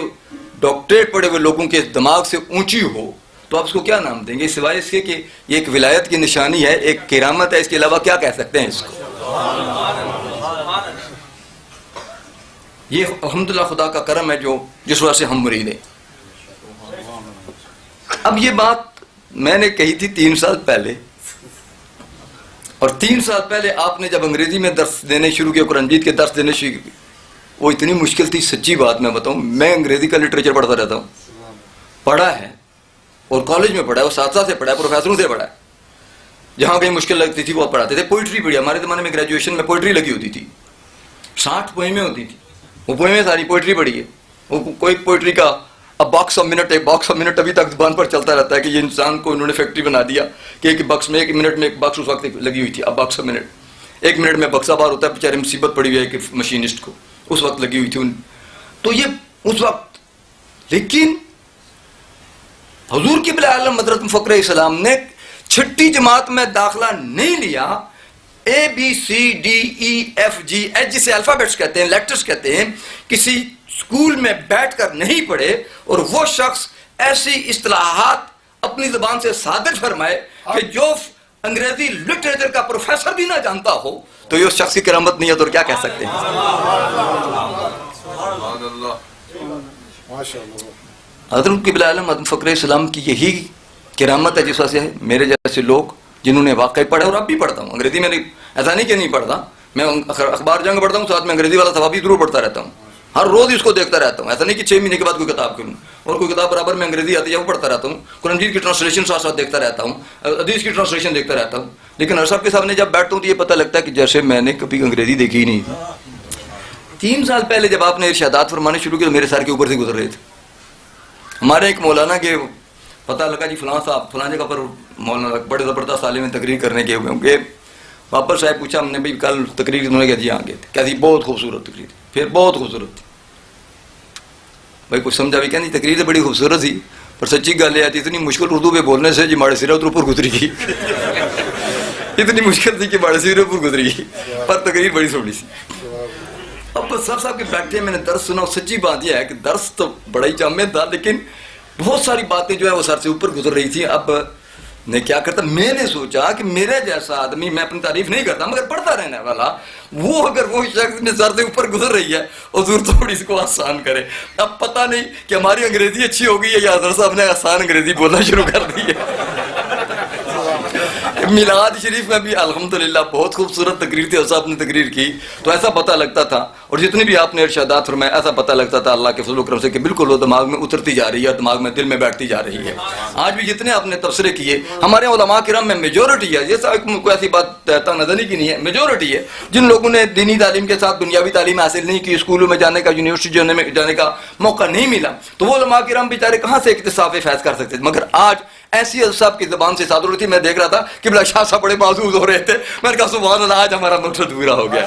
ڈاکٹریٹ پڑھے ہوئے لوگوں کے دماغ سے اونچی ہو، تو آپ اس کو کیا نام دیں گے سوائے اس کے کہ یہ ایک ولایت کی نشانی ہے، ایک کرامت ہے؟ اس کے علاوہ کیا کہہ سکتے ہیں اس کو؟ یہ الحمدللہ خدا کا کرم ہے جو جس وجہ سے ہم مرید ہیں. اب یہ بات میں نے کہی تھی 3 سال پہلے، اور 3 سال پہلے آپ نے جب انگریزی میں درس دینے شروع کیا، قرآن مجید کے درس دینے شروع کیے، وہ اتنی مشکل تھی. سچی بات میں بتاؤں، میں انگریزی کا لٹریچر پڑھتا رہتا ہوں، پڑھا ہے اور کالج میں پڑھا ہے، اساتذہ سے پڑھا ہے، پروفیسروں سے پڑھا ہے. جہاں کہیں مشکل لگتی تھی وہ پڑھاتے تھے. پوئٹری پڑھی، ہمارے زمانے میں گریجویشن میں پوئٹری لگی ہوتی تھی، 60 پوئمیں ہوتی تھی. وہ پوئمیں ساری پوئٹری پڑھی ہے. وہ کوئی پوئٹری کا اب باکس آف منٹ ابھی تک زبان پر چلتا رہتا ہے کہ یہ انسان کو انہوں نے فیکٹری بنا دیا کہ ایک باکس میں 1 منٹ میں ایک باکس اس وقت لگی ہوئی تھی. اب باکس آف منٹ 1 منٹ میں بکسا بار ہوتا ہے. بیچارے مصیبت پڑی ہوئی ہے کہ مشینسٹ کو اس وقت لگی ہوئی تھی. تو یہ اس وقت، لیکن حضور قبلہ عالم حضرت فخر اسلام نے چھٹی جماعت میں داخلہ نہیں لیا. ABCDEFGH جسے الفابیٹس کہتے ہیں، لیٹرز کہتے ہیں، کسی اسکول میں بیٹھ کر نہیں پڑھے، اور وہ شخص ایسی اصطلاحات اپنی زبان سے صادر فرمائے کہ جو انگریزی لٹریچر کا پروفیسر بھی نہ جانتا ہو، تو یہ اس شخص کی کرامت نہیں ہے. تو کیا کہہ سکتے ہیں؟ حضرت قبلہ عالم حضرت فخر اسلام کی یہی کرامت ہے جس وجہ سے میرے جیسے لوگ جنہوں نے واقعی پڑھا، اور اب بھی پڑھتا ہوں انگریزی میں، ایسا نہیں کہ نہیں پڑھتا، میں اخبار جنگ پڑھتا ہوں، ساتھ میں انگریزی والا صفحہ بھی ضرور پڑھتا رہتا ہوں. ہر روز اس کو دیکھتا رہتا ہوں. ایسا نہیں کہ 6 مہینے کے بعد کوئی کتاب کروں، اور کوئی کتاب برابر میں انگریزی آتی ہے وہ پڑھتا رہتا ہوں. قرآن مجید کی ٹرانسلیشن ساتھ ساتھ دیکھتا رہتا ہوں، حدیث کی ٹرانسلیشن دیکھتا رہتا ہوں. لیکن ہر صاحب کے سامنے جب بیٹھتا ہوں تو یہ پتہ لگتا ہے کہ جیسے میں نے کبھی انگریزی دیکھی ہی نہیں. 3 سال پہلے جب آپ نے ارشادات فرمانے شروع کیے تو میرے سر کے اوپر سے گزر رہے تھے. ہمارے ایک مولانا کے پتہ لگا جی فلاں صاحب فلاں جگہ پر مولانا بڑے زبردست عالم میں تقریر کرنے کے ہوئے. کہ واپس صاحب پوچھا ہم نے بھائی کل تقریر انہوں نے کہا جی ہاں گئے تھے. کہتی بہت خوبصورت تقریر، پھر بہت خوبصورت تھی. بھائی کچھ سمجھا بھی کہنی تقریر تو بڑی خوبصورت تھی پر سچی گل یہ آتی اتنی مشکل اردو پہ بولنے سے جی ماڑے سرے اوپر گزری گئی اتنی مشکل تھی کہ ماڑے سرے اوپر گزری گئی پر تقریر بڑی سونی سی. اب سر صاحب کے بیٹھے میں نے درس سنا. سچی بات یہ ہے کہ درس تو بڑا ہی جامع تھا لیکن بہت ساری باتیں جو ہے وہ سر سے اوپر گزر رہی تھی. اب میں کیا کرتا, میں نے سوچا کہ میرے جیسا آدمی, میں اپنی تعریف نہیں کرتا مگر پڑھتا رہنے والا, وہ اگر وہ شخص میں سر سے اوپر گزر رہی ہے حضور تھوڑی اس کو آسان کرے. اب پتہ نہیں کہ ہماری انگریزی اچھی ہو گئی ہے یا حضرت صاحب نے آسان انگریزی بولنا شروع کر دی ہے. میلاد شریف میں بھی الحمدللہ بہت خوبصورت تقریر تھی. صاحب نے تقریر کی تو ایسا پتہ لگتا تھا, اور جتنی بھی آپ نے ارشادات فرمائے ایسا پتہ لگتا تھا اللہ کے فضل و کرم سے کہ بالکل وہ دماغ میں اترتی جا رہی ہے, دماغ میں دل میں بیٹھتی جا رہی ہے. آج بھی جتنے آپ نے تبصرے کیے ہمارے علماء کرام میں میجورٹی ہے, یہ کوئی ایسی بات نظری کی نہیں ہے, میجورٹی ہے جن لوگوں نے دینی تعلیم کے ساتھ دنیاوی تعلیم حاصل نہیں کی, اسکولوں میں جانے کا, یونیورسٹی جانے کا موقع نہیں ملا, تو وہ علماء کرام بیچارے کہاں سے اکتساب فیض کر سکتے. مگر آج ایسی صاحب کی زبان سے صادر ہوئی تھی, میں دیکھ رہا تھا کہ بلا شاہ صاحب بڑے معزوز ہو رہے تھے. میں نے کہا سبحان اللہ, آج ہمارا مقصد پورا ہو گیا.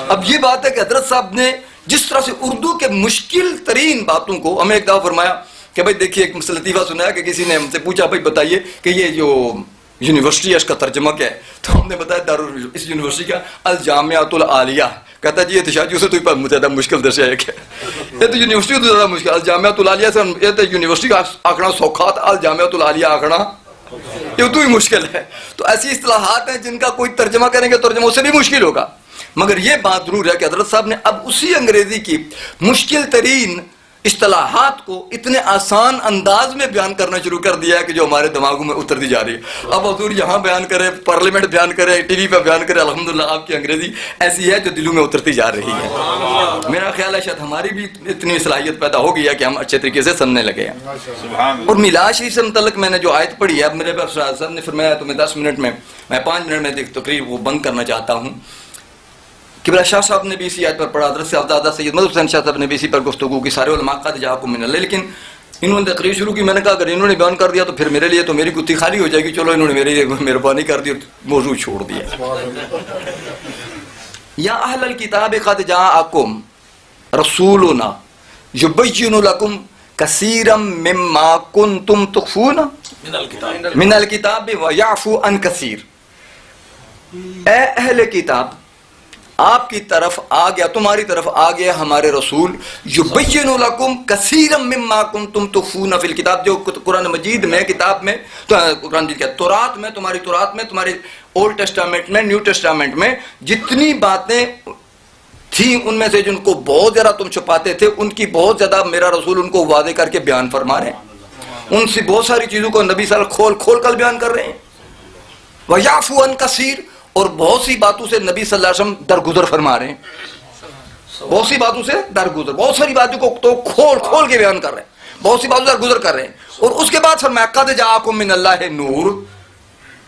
اب یہ بات ہے کہ حضرت صاحب نے جس طرح سے اردو کے مشکل ترین باتوں کو ہمیں ایک دفعہ فرمایا کہ بھائی دیکھیے, ایک لطیفہ سنایا کہ کسی نے ہم سے پوچھا بھائی بتائیے کہ یہ جو یونیورسٹی ہے اس کا ترجمہ کیا ہے, تو ہم نے بتایا اس یونیورسٹی کا الجامعۃ العالیہ. کہتا جی یہ تشاجی سے تو زیادہ مشکل درجہ ہے کہ یہ تو یونیورسٹی تو زیادہ مشکل, الجامعۃ العالیہ سے یہ تو یونیورسٹی کا آکھنا سوکھا تھا, الجامعۃ العالیہ آکھنا یہ تو ہی مشکل ہے. تو ایسی اصطلاحات ہیں جن کا کوئی ترجمہ کریں گے ترجمہ اس سے بھی مشکل ہوگا. مگر یہ بات ضرور ہے کہ حضرت صاحب نے اب اسی انگریزی کی مشکل ترین اصطلاحات کو اتنے آسان انداز میں بیان کرنا شروع کر دیا ہے کہ جو ہمارے دماغوں میں اترتی جا رہی ہے. اب حضور یہاں بیان کرے, پارلیمنٹ بیان کرے, ٹی وی پہ بیان کرے, الحمدللہ آپ کی انگریزی ایسی ہے جو دلوں میں اترتی جا رہی ہے. میرا خیال ہے شاید ہماری بھی اتنی صلاحیت پیدا ہو گئی ہے کہ ہم اچھے طریقے سے سننے لگے ہیں. اور میلاد شریف سے متعلق میں نے جو آیت پڑھی ہے, اب میرے پاس صاحب نے فرمایا تو میں 10 منٹ میں 5 منٹ میں تقریر وہ بند کرنا چاہتا ہوں. قبلہ شاہ صاحب نے بھی اسی آیت پر پڑھا, حضرت صاحبزادہ سید مدد حسین شاہ صاحب نے بھی اسی پر گفتگو کی, سارے علماء قد جاءکم من اللہ. لیکن انہوں نے تقریر شروع کی, میں نے کہا اگر انہوں نے بیان کر دیا تو پھر میرے لیے تو میری گتی خالی ہو جائے گی. چلو انہوں نے میرے لیے مہربانی کر دی اور موضوع چھوڑ دیا. یا اہل الکتاب قد جاءکم رسولنا یبین لکم کثیرا مما کنتم تخفون من الکتاب ویعفو عن کثیر. اے اہل کتاب, آپ کی طرف آ گیا, تمہاری طرف آ گیا ہمارے رسول, یبین لکم کثیرا مما کنتم تخفون فی الکتاب, جو قرآن مجید میں, کتاب میں, قرآن مجید کیا تورات میں, تمہاری تورات میں, تمہارے اولڈ ٹیسٹامنٹ میں, نیو ٹیسٹامنٹ میں جتنی باتیں تھیں ان میں سے جن کو بہت زیادہ تم چھپاتے تھے, ان کی بہت زیادہ میرا رسول ان کو واضح کر کے بیان فرما رہے ہیں. ان سے بہت ساری چیزوں کو نبی صلی اللہ علیہ وسلم کھول کر بیان کر رہے ہیں. وَيَعْفُو عَنْ كَثِيرٍ, اور بہت سی باتوں سے نبی صلی اللہ علیہ وسلم درگزر فرما رہے ہیں. بہت سی باتوں سے درگزر, بہت ساری باتوں کو تو کھول کے بیان کر رہے ہیں, بہت سی باتوں سے درگزر کر رہے ہیں. اور اس کے بعد فرمایا قَدْ جَاءَكُم مِّنَ اللَّهِ نور,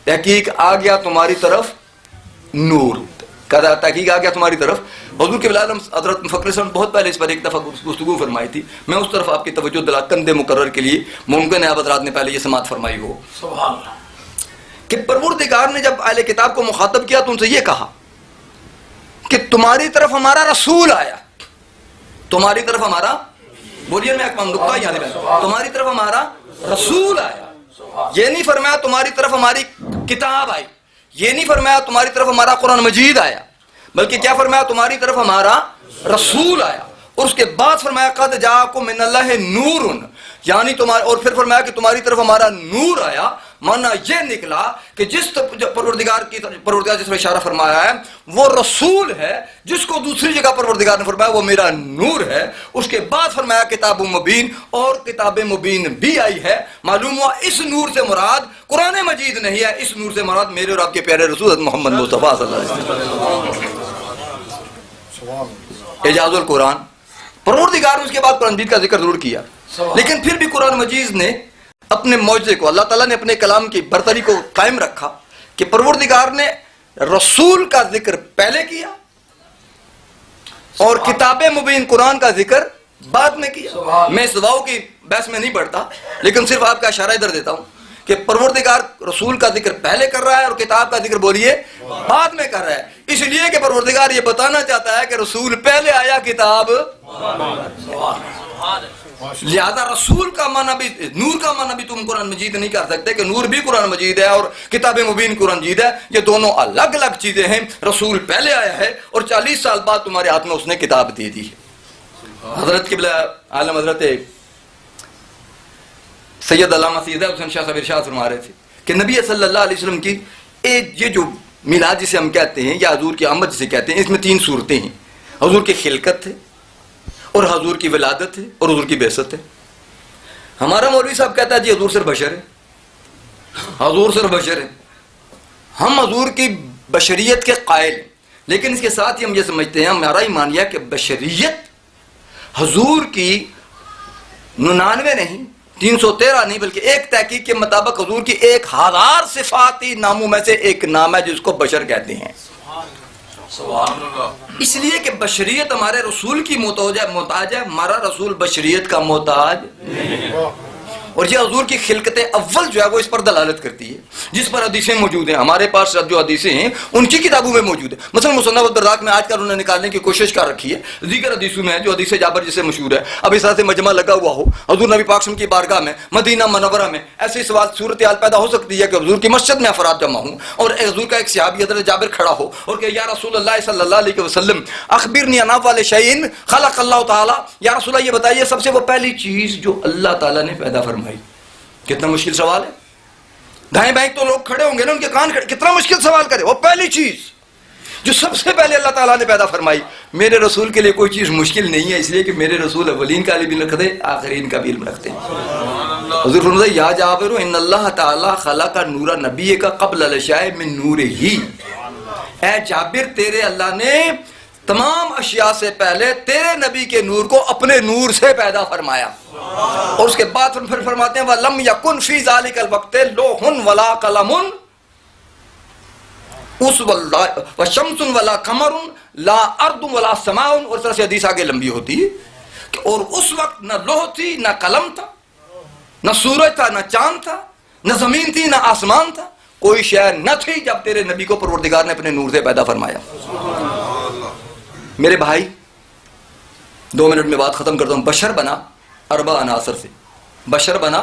تحقیق آ گیا تمہاری طرف نور. تحقیق آ گیا تمہاری طرف. حضور کے بلال حضرت مفکر صاحب بہت پہلے اس پر ایک دفعہ گفتگو فرمائی تھی, میں اس طرف آپ کی توجہ دلا کندے مقرر کے لیے, ممکن ہے آپ حضرات نے پہلے یہ سماعت فرمائی ہو. سبحان اللہ. کہ پروردگار نے جب اہل کتاب کو مخاطب کیا تو ان سے یہ کہا کہ تمہاری طرف ہمارا رسول آیا, تمہاری طرف ہمارا, بولیے میں ایک نقطہ یاد رکھیں, تمہاری طرف ہمارا رسول آیا. یہ نہیں فرمایا تمہاری طرف ہماری کتاب آئی, یہ نہیں فرمایا تمہاری طرف ہمارا قرآن مجید آیا, بلکہ کیا فرمایا تمہاری طرف ہمارا رسول آیا. اور اس کے بعد فرمایا قد جاءکم من اللہ نور, یعنی تمہارے, اور پھر فرمایا کہ تمہاری طرف ہمارا نور آیا. مانا یہ نکلا کہ جس پروردگار جس پر اشارہ فرمایا ہے وہ رسول ہے, جس کو دوسری جگہ پروردگار نے فرمایا وہ میرا نور ہے. اس کے بعد فرمایا کتاب مبین, اور کتاب مبین بھی آئی ہے. معلوم ہوا اس نور سے مراد قرآن مجید نہیں ہے, اس نور سے مراد میرے اور آپ کے پیارے رسول محمد مصطفیٰ صلی اللہ علیہ وسلم. اعجاز القرآن, پروردگار نے اس کے بعد قرآن مجید کا ذکر ضرور کیا, لیکن پھر بھی قرآن مجید نے اپنے معجزے کو, اللہ تعالیٰ نے اپنے کلام کی برتری کو قائم رکھا کہ پروردگار نے رسول کا ذکر پہلے کیا اور کتاب مبین قرآن کا ذکر بعد میں کیا. میں اس دعاؤں کی بحث میں نہیں پڑھتا, لیکن صرف آپ کا اشارہ ادھر دیتا ہوں کہ پروردگار رسول کا ذکر پہلے کر رہا ہے اور کتاب کا ذکر بولیے بعد میں کر رہا ہے, اس لیے کہ پروردگار یہ بتانا چاہتا ہے کہ رسول پہلے آیا, کتاب. لہذا رسول کا معنی بھی، نور کا معنی بھی تم قرآن مجید نہیں کر سکتے کہ نور بھی قرآن مجید ہے اور کتاب مبین قرآن مجید ہے. یہ دونوں الگ الگ چیزیں ہیں. رسول پہلے آیا ہے اور 40 سال بعد تمہارے ہاتھ میں اس نے کتاب دے دی ہے. حضرت قبلہ عالم حضرت سید علامہ سید حسین شاہ صاحب ارشاد فرما رہے تھے کہ نبی صلی اللہ علیہ وسلم کی یہ جو میلاد جسے ہم کہتے ہیں یا حضور کی آمد جسے کہتے ہیں، اس میں 3 صورتیں ہیں. حضور کی خلقت ہے اور حضور کی ولادت ہے اور حضور کی بعثت ہے. ہمارا مولوی صاحب کہتا ہے جی حضور صرف بشر ہے، حضور صرف بشر ہے. ہم حضور کی بشریت کے قائل ہیں، لیکن اس کے ساتھ ہی ہم یہ سمجھتے ہیں، ہمارا ایمان یہ ہے کہ بشریت حضور کی 99 نہیں 313 نہیں بلکہ ایک تحقیق کے مطابق حضور کی 1000 صفاتی ناموں میں سے ایک نام ہے جس کو بشر کہتے ہیں. اس لیے کہ بشریت ہمارے رسول کی محتاج ہے، ہمارا رسول بشریت کا محتاج نہیں. اور یہ حضور کی خلقت اول جو ہے وہ اس پر دلالت کرتی ہے، جس پر حدیثیں موجود ہیں. ہمارے پاس جو حدیثیں ہیں ان کی کتابوں میں موجود ہے. مثلا مصنف عبدالرزاق میں آج کل انہوں نے نکالنے کی کوشش کر رکھی ہے. دیگر حدیثوں میں جو حدیث جابر جسے مشہور ہے، اب اس طرح سے مجمع لگا ہوا ہو حضور نبی پاک کی بارگاہ میں مدینہ منورہ میں، ایسی صورتحال پیدا ہو سکتی ہے کہ حضور کی مسجد میں افراد جمع ہوں اور حضور کا ایک صحابی حضرت جابر کھڑا ہو اور کہ یا رسول اللہ صلی اللہ علیہ وسلم اخبرنی عن اول شیء خلق اللہ تعالی، یا رسول اللہ یہ بتائیے سب سے وہ پہلی چیز جو اللہ تعالیٰ نے پیدا فرمائی. کتنا مشکل سوال ہے. دائیں بائیں تو لوگ کھڑے ہوں گے نا، ان کے کان کھڑے، کتنا مشکل سوال کرے. وہ پہلی چیز جو سب سے پہلے اللہ تعالیٰ نے پیدا فرمائی. میرے رسول کے لیے کوئی چیز مشکل نہیں ہے، اس لیے کہ میرے رسول اولین کا علم رکھتے ہیں، آخرین کا بھی علم رکھتے ہیں. حضور فرماتے ہیں یا جابر ان اللہ تعالیٰ خلق نور نبی کا قبل الاشیاء من نور ہی. اے جابر تیرے اللہ نے تمام اشیاء سے پہلے تیرے نبی کے نور کو اپنے نور سے پیدا فرمایا. اور اس کے بعد پھر فرماتے ہیں وَلَمْ يَكُنْ فِي ذَلِكَ الْوَقْتِ لَوْحٌ وَلَا قَلَمٌ وَشَمْسٌ وَلَا قَمَرٌ لَا أَرْضٌ وَلَا سَمَاءٌ. اور اس طرح سے حدیث آگے لمبی ہوتی ہے کہ اور اس وقت نہ لوح تھی، نہ قلم تھا، نہ سورج تھا، نہ چاند تھا، نہ زمین تھی، نہ آسمان تھا. کوئی شے نہ تھی جب تیرے نبی کو پروردگار نے اپنے نور سے پیدا فرمایا. میرے بھائی 2 منٹ میں بات ختم کرتا ہوں. بشر بنا 4 عناصر سے، بشر بنا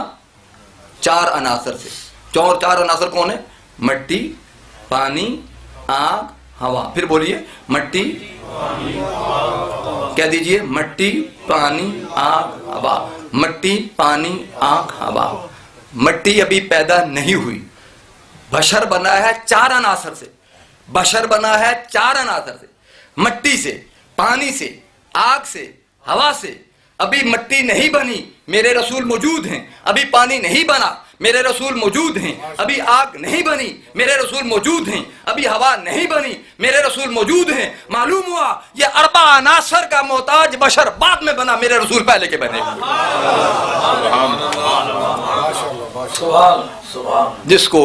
4 عناصر سے. 4 عناصر کون ہے؟ مٹی، پانی، آگ، ہوا. پھر بولیے مٹی، کہہ دیجئے مٹی، پانی، آگ، ہوا. مٹی، پانی، آگ، ہوا. مٹی ابھی پیدا نہیں ہوئی. بشر بنا ہے 4 عناصر سے. بشر بنا ہے 4 عناصر سے، مٹی سے، پانی سے، آگ سے، ہوا سے. ابھی مٹی نہیں بنی، میرے رسول موجود ہیں. ابھی پانی نہیں بنا، میرے رسول موجود ہیں. ابھی آگ نہیں بنی، میرے رسول موجود ہیں. ابھی ہوا نہیں بنی، میرے رسول موجود ہیں. معلوم ہوا یہ 4 عناصر کا محتاج بشر بعد میں بنا، میرے رسول پہلے کے بنے. جس کو